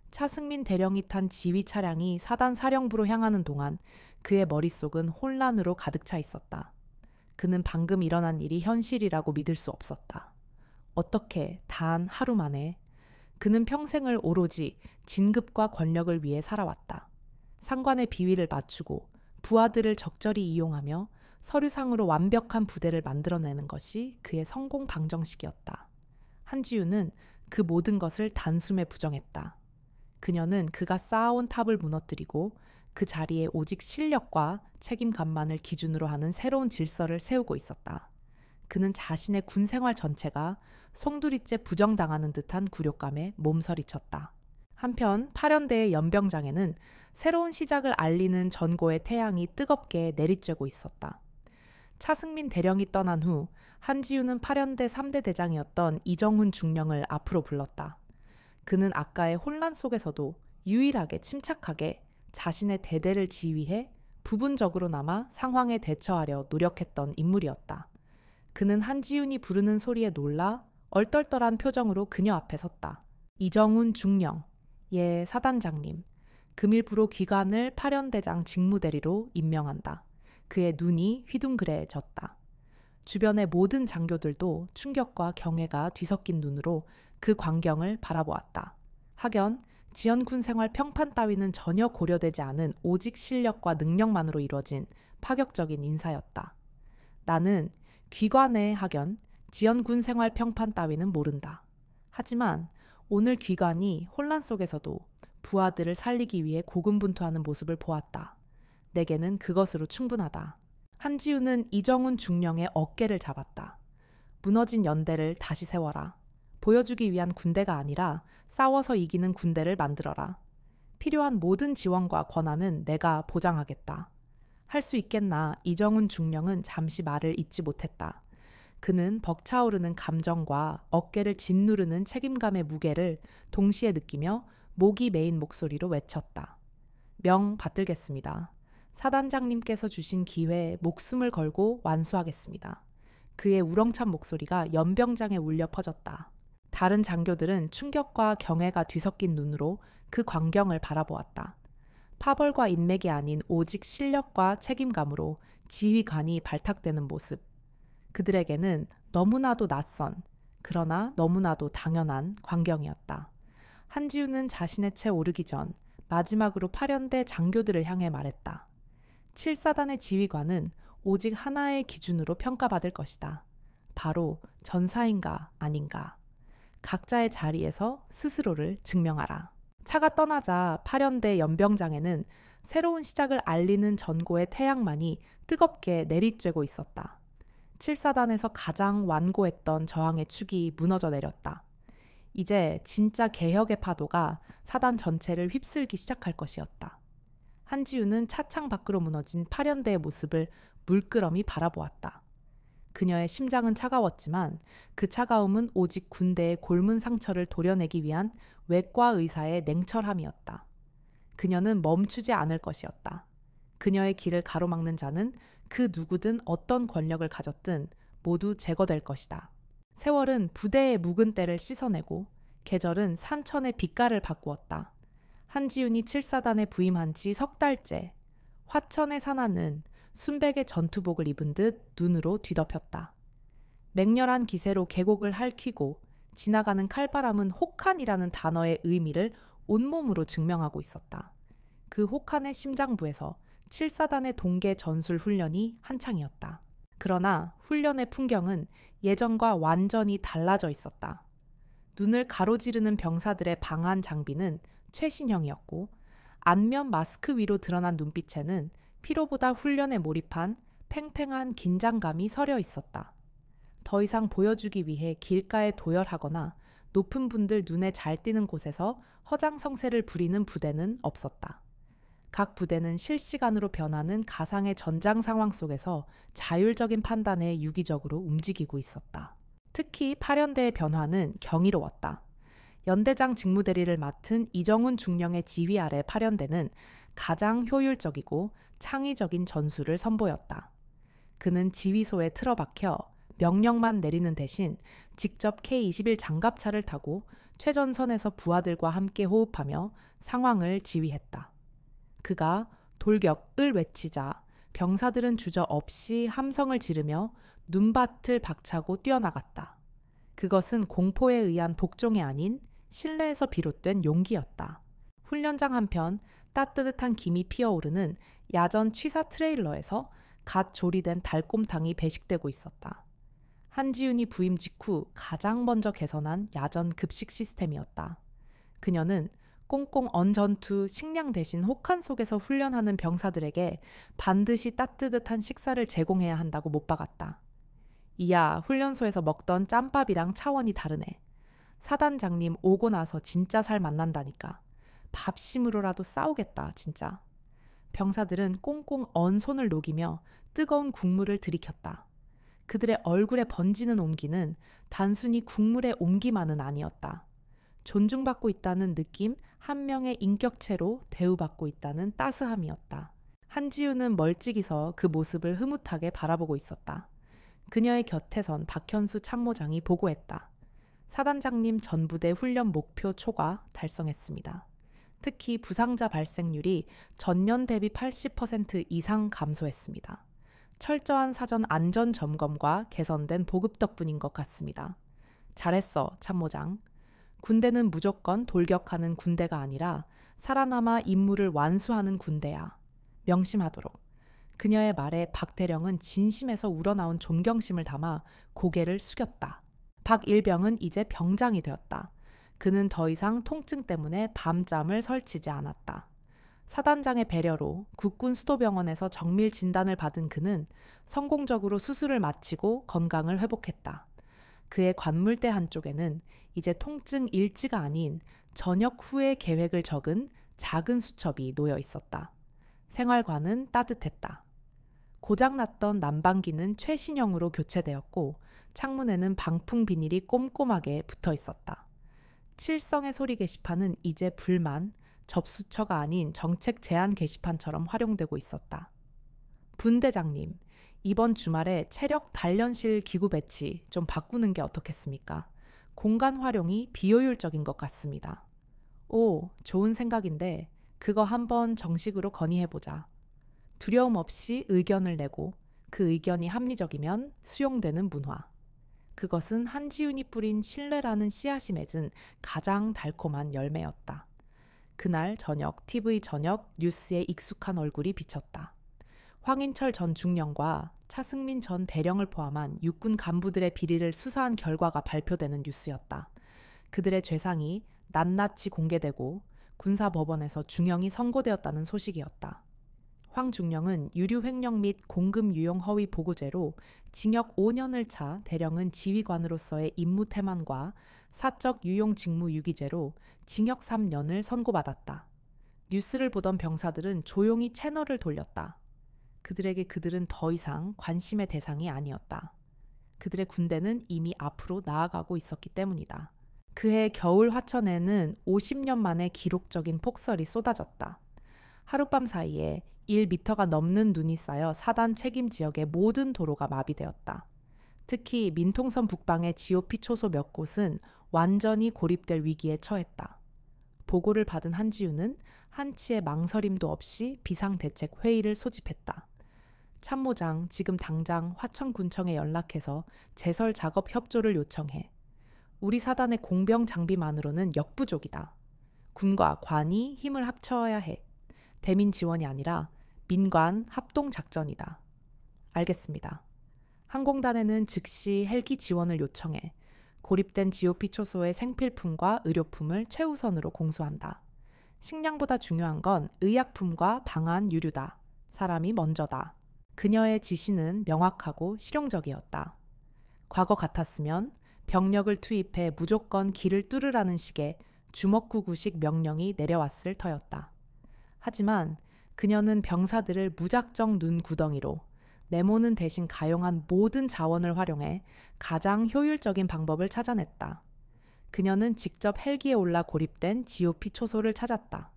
차승민 대령이 탄 지휘 차량이 사단 사령부로 향하는 동안 그의 머릿속은 혼란으로 가득 차 있었다. 그는 방금 일어난 일이 현실이라고 믿을 수 없었다. 어떻게 단 하루 만에? 그는 평생을 오로지 진급과 권력을 위해 살아왔다. 상관의 비위를 맞추고 부하들을 적절히 이용하며 서류상으로 완벽한 부대를 만들어내는 것이 그의 성공 방정식이었다. 한지우는 그 모든 것을 단숨에 부정했다. 그녀는 그가 쌓아온 탑을 무너뜨리고 그 자리에 오직 실력과 책임감만을 기준으로 하는 새로운 질서를 세우고 있었다. 그는 자신의 군 생활 전체가 송두리째 부정당하는 듯한 굴욕감에 몸서리쳤다. 한편 8연대의 연병장에는 새로운 시작을 알리는 전고의 태양이 뜨겁게 내리쬐고 있었다. 차승민 대령이 떠난 후 한지우는 8연대 3대 대장이었던 이정훈 중령을 앞으로 불렀다. 그는 아까의 혼란 속에서도 유일하게 침착하게 자신의 대대를 지휘해 부분적으로나마 상황에 대처하려 노력했던 인물이었다. 그는 한지훈이 부르는 소리에 놀라 얼떨떨한 표정으로 그녀 앞에 섰다. 이정훈 중령, 예 사단장님, 금일부로 귀관을 8연대장 직무대리로 임명한다. 그의 눈이 휘둥그레졌다. 주변의 모든 장교들도 충격과 경애가 뒤섞인 눈으로 그 광경을 바라보았다. 하견, 지연군 생활 평판 따위는 전혀 고려되지 않은 오직 실력과 능력만으로 이루어진 파격적인 인사였다. 나는 귀관의 하견, 지연군 생활 평판 따위는 모른다. 하지만 오늘 귀관이 혼란 속에서도 부하들을 살리기 위해 고군분투하는 모습을 보았다. 내게는 그것으로 충분하다. 한지우는 이정훈 중령의 어깨를 잡았다. 무너진 연대를 다시 세워라. 보여주기 위한 군대가 아니라 싸워서 이기는 군대를 만들어라. 필요한 모든 지원과 권한은 내가 보장하겠다. 할 수 있겠나 이정훈 중령은 잠시 말을 잇지 못했다. 그는 벅차오르는 감정과 어깨를 짓누르는 책임감의 무게를 동시에 느끼며 목이 메인 목소리로 외쳤다. 명 받들겠습니다. 사단장님께서 주신 기회에 목숨을 걸고 완수하겠습니다. 그의 우렁찬 목소리가 연병장에 울려 퍼졌다. 다른 장교들은 충격과 경애가 뒤섞인 눈으로 그 광경을 바라보았다. 파벌과 인맥이 아닌 오직 실력과 책임감으로 지휘관이 발탁되는 모습. 그들에게는 너무나도 낯선, 그러나 너무나도 당연한 광경이었다. 한지우는 자신의 채 오르기 전 마지막으로 8연대 장교들을 향해 말했다. 7사단의 지휘관은 오직 하나의 기준으로 평가받을 것이다. 바로 전사인가 아닌가. 각자의 자리에서 스스로를 증명하라. 차가 떠나자 8연대 연병장에는 새로운 시작을 알리는 전고의 태양만이 뜨겁게 내리쬐고 있었다. 7사단에서 가장 완고했던 저항의 축이 무너져 내렸다. 이제 진짜 개혁의 파도가 사단 전체를 휩쓸기 시작할 것이었다. 한지우는 차창 밖으로 무너진 8연대의 모습을 물끄러미 바라보았다. 그녀의 심장은 차가웠지만 그 차가움은 오직 군대의 골문 상처를 도려내기 위한 외과 의사의 냉철함이었다. 그녀는 멈추지 않을 것이었다. 그녀의 길을 가로막는 자는 그 누구든 어떤 권력을 가졌든 모두 제거될 것이다. 세월은 부대의 묵은 때를 씻어내고 계절은 산천의 빛깔을 바꾸었다. 한지훈이 7사단에 부임한 지 석 달째 화천의 산하는 순백의 전투복을 입은 듯 눈으로 뒤덮였다. 맹렬한 기세로 계곡을 핥히고 지나가는 칼바람은 혹한이라는 단어의 의미를 온몸으로 증명하고 있었다. 그 혹한의 심장부에서 7사단의 동계 전술 훈련이 한창이었다. 그러나 훈련의 풍경은 예전과 완전히 달라져 있었다. 눈을 가로지르는 병사들의 방한 장비는 최신형이었고 안면 마스크 위로 드러난 눈빛에는 피로보다 훈련에 몰입한 팽팽한 긴장감이 서려 있었다. 더 이상 보여주기 위해 길가에 도열하거나 높은 분들 눈에 잘 띄는 곳에서 허장성세를 부리는 부대는 없었다. 각 부대는 실시간으로 변하는 가상의 전장 상황 속에서 자율적인 판단에 유기적으로 움직이고 있었다. 특히 8연대의 변화는 경이로웠다. 연대장 직무대리를 맡은 이정훈 중령의 지휘 아래 8연대는 가장 효율적이고 창의적인 전술을 선보였다. 그는 지휘소에 틀어박혀 명령만 내리는 대신 직접 K-21 장갑차를 타고 최전선에서 부하들과 함께 호흡하며 상황을 지휘했다. 그가 돌격을 외치자 병사들은 주저없이 함성을 지르며 눈밭을 박차고 뛰어나갔다. 그것은 공포에 의한 복종이 아닌 신뢰에서 비롯된 용기였다. 훈련장 한편 따뜻한 김이 피어오르는 야전 취사 트레일러에서 갓 조리된 달곰탕이 배식되고 있었다. 한지윤이 부임 직후 가장 먼저 개선한 야전 급식 시스템이었다. 그녀는 꽁꽁 언 전투 식량 대신 혹한 속에서 훈련하는 병사들에게 반드시 따뜻한 식사를 제공해야 한다고 못 박았다. 이야, 훈련소에서 먹던 짬밥이랑 차원이 다르네. 사단장님 오고 나서 진짜 살 만난다니까. 밥심으로라도 싸우겠다, 진짜. 병사들은 꽁꽁 언 손을 녹이며 뜨거운 국물을 들이켰다. 그들의 얼굴에 번지는 온기는 단순히 국물의 온기만은 아니었다. 존중받고 있다는 느낌, 한 명의 인격체로 대우받고 있다는 따스함이었다. 한지우는 멀찍이 서 그 모습을 흐뭇하게 바라보고 있었다. 그녀의 곁에선 박현수 참모장이 보고했다. 사단장님 전부대 훈련 목표 초과 달성했습니다. 특히 부상자 발생률이 전년 대비 80% 이상 감소했습니다. 철저한 사전 안전 점검과 개선된 보급 덕분인 것 같습니다. 잘했어, 참모장. 군대는 무조건 돌격하는 군대가 아니라 살아남아 임무를 완수하는 군대야. 명심하도록. 그녀의 말에 박대령은 진심에서 우러나온 존경심을 담아 고개를 숙였다. 박일병은 이제 병장이 되었다. 그는 더 이상 통증 때문에 밤잠을 설치지 않았다. 사단장의 배려로 국군 수도병원에서 정밀 진단을 받은 그는 성공적으로 수술을 마치고 건강을 회복했다. 그의 관물대 한쪽에는 이제 통증 일지가 아닌 전역 후의 계획을 적은 작은 수첩이 놓여 있었다. 생활관은 따뜻했다. 고장났던 난방기는 최신형으로 교체되었고 창문에는 방풍 비닐이 꼼꼼하게 붙어 있었다. 칠성의 소리 게시판은 이제 불만, 접수처가 아닌 정책 제안 게시판처럼 활용되고 있었다. 분대장님, 이번 주말에 체력 단련실 기구 배치 좀 바꾸는 게 어떻겠습니까? 공간 활용이 비효율적인 것 같습니다. 오, 좋은 생각인데 그거 한번 정식으로 건의해보자. 두려움 없이 의견을 내고 그 의견이 합리적이면 수용되는 문화. 그것은 한지윤이 뿌린 신뢰라는 씨앗이 맺은 가장 달콤한 열매였다. 그날 저녁 TV 저녁 뉴스에 익숙한 얼굴이 비쳤다. 황인철 전 중령과 차승민 전 대령을 포함한 육군 간부들의 비리를 수사한 결과가 발표되는 뉴스였다. 그들의 죄상이 낱낱이 공개되고 군사법원에서 중형이 선고되었다는 소식이었다. 황 중령은 유류 횡령 및 공금 유용 허위 보고죄로 징역 5년을 차 대령은 지휘관으로서의 임무 태만과 사적 유용 직무 유기죄로 징역 3년을 선고받았다. 뉴스를 보던 병사들은 조용히 채널을 돌렸다. 그들에게 그들은 더 이상 관심의 대상이 아니었다. 그들의 군대는 이미 앞으로 나아가고 있었기 때문이다. 그해 겨울 화천에는 50년 만에 기록적인 폭설이 쏟아졌다. 하룻밤 사이에 1미터가 넘는 눈이 쌓여 사단 책임 지역의 모든 도로가 마비되었다. 특히 민통선 북방의 GOP 초소 몇 곳은 완전히 고립될 위기에 처했다. 보고를 받은 한지우는 한치의 망설임도 없이 비상대책 회의를 소집했다. 참모장, 지금 당장 화천군청에 연락해서 제설 작업 협조를 요청해. 우리 사단의 공병 장비만으로는 역부족이다. 군과 관이 힘을 합쳐야 해. 대민 지원이 아니라 민관 합동 작전이다. 알겠습니다. 항공단에는 즉시 헬기 지원을 요청해 고립된 GOP 초소의 생필품과 의료품을 최우선으로 공수한다. 식량보다 중요한 건 의약품과 방한 유류다. 사람이 먼저다. 그녀의 지시는 명확하고 실용적이었다. 과거 같았으면 병력을 투입해 무조건 길을 뚫으라는 식의 주먹구구식 명령이 내려왔을 터였다. 하지만 그녀는 병사들을 무작정 눈구덩이로, 내모는 대신 가용한 모든 자원을 활용해 가장 효율적인 방법을 찾아냈다. 그녀는 직접 헬기에 올라 고립된 GOP 초소를 찾았다.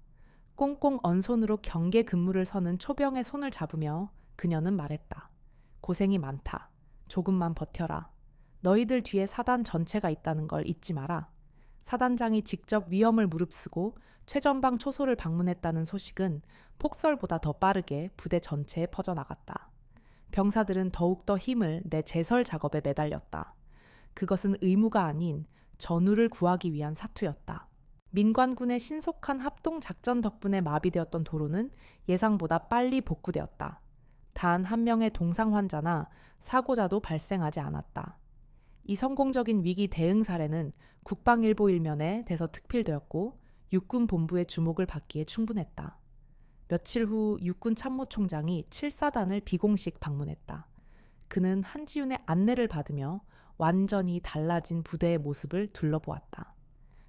꽁꽁 언 손으로 경계 근무를 서는 초병의 손을 잡으며 그녀는 말했다. 고생이 많다. 조금만 버텨라. 너희들 뒤에 사단 전체가 있다는 걸 잊지 마라. 사단장이 직접 위험을 무릅쓰고 최전방 초소를 방문했다는 소식은 폭설보다 더 빠르게 부대 전체에 퍼져나갔다. 병사들은 더욱더 힘을 내 제설 작업에 매달렸다. 그것은 의무가 아닌 전우를 구하기 위한 사투였다. 민관군의 신속한 합동 작전 덕분에 마비되었던 도로는 예상보다 빨리 복구되었다. 단 한 명의 동상 환자나 사고자도 발생하지 않았다. 이 성공적인 위기 대응 사례는 국방일보 일면에 대서특필되었고 육군 본부의 주목을 받기에 충분했다. 며칠 후 육군 참모총장이 7사단을 비공식 방문했다. 그는 한지윤의 안내를 받으며 완전히 달라진 부대의 모습을 둘러보았다.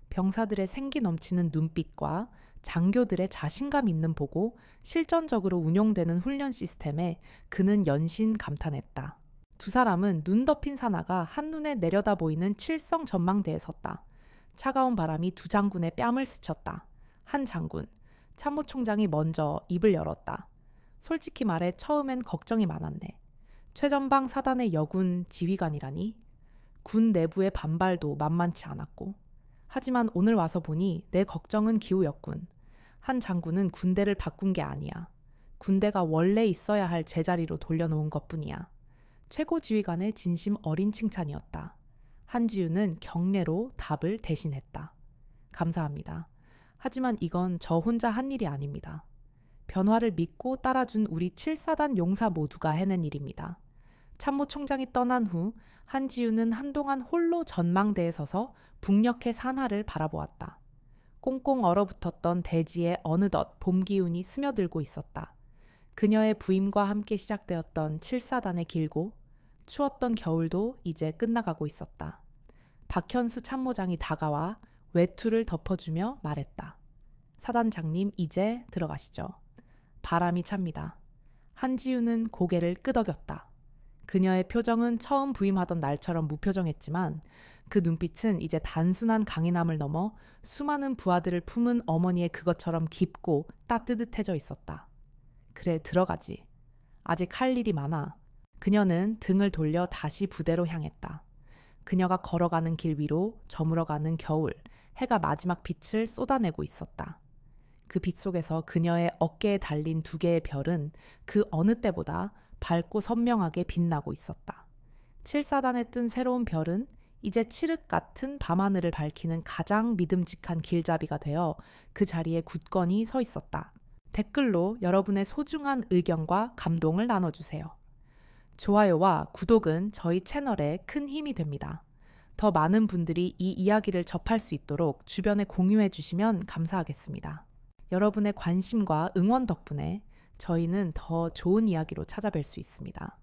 병사들의 생기 넘치는 눈빛과 장교들의 자신감 있는 보고 실전적으로 운용되는 훈련 시스템에 그는 연신 감탄했다. 두 사람은 눈 덮인 사나가 한눈에 내려다 보이는 칠성 전망대에 섰다. 차가운 바람이 두 장군의 뺨을 스쳤다. 한 장군, 참모총장이 먼저 입을 열었다. 솔직히 말해 처음엔 걱정이 많았네. 최전방 사단의 여군 지휘관이라니? 군 내부의 반발도 만만치 않았고. 하지만 오늘 와서 보니 내 걱정은 기우였군. 한 장군은 군대를 바꾼 게 아니야. 군대가 원래 있어야 할 제자리로 돌려놓은 것뿐이야. 최고 지휘관의 진심 어린 칭찬이었다. 한지윤은 경례로 답을 대신했다. 감사합니다. 하지만 이건 저 혼자 한 일이 아닙니다. 변화를 믿고 따라준 우리 7사단 용사 모두가 해낸 일입니다. 참모총장이 떠난 후 한지윤은 한동안 홀로 전망대에 서서 북녘의 산하를 바라보았다. 꽁꽁 얼어붙었던 대지에 어느덧 봄 기운이 스며들고 있었다. 그녀의 부임과 함께 시작되었던 7사단의 길고 추웠던 겨울도 이제 끝나가고 있었다. 박현수 참모장이 다가와 외투를 덮어주며 말했다. 사단장님, 이제 들어가시죠. 바람이 찹니다. 한지윤은 고개를 끄덕였다. 그녀의 표정은 처음 부임하던 날처럼 무표정했지만 그 눈빛은 이제 단순한 강인함을 넘어 수많은 부하들을 품은 어머니의 그것처럼 깊고 따뜻해져 있었다. 그래, 들어가지. 아직 할 일이 많아. 그녀는 등을 돌려 다시 부대로 향했다. 그녀가 걸어가는 길 위로 저물어가는 겨울, 해가 마지막 빛을 쏟아내고 있었다. 그 빛 속에서 그녀의 어깨에 달린 두 개의 별은 그 어느 때보다 밝고 선명하게 빛나고 있었다. 7사단에 뜬 새로운 별은 이제 칠흑 같은 밤하늘을 밝히는 가장 믿음직한 길잡이가 되어 그 자리에 굳건히 서 있었다. 댓글로 여러분의 소중한 의견과 감동을 나눠주세요. 좋아요와 구독은 저희 채널에 큰 힘이 됩니다. 더 많은 분들이 이 이야기를 접할 수 있도록 주변에 공유해 주시면 감사하겠습니다. 여러분의 관심과 응원 덕분에 저희는 더 좋은 이야기로 찾아뵐 수 있습니다.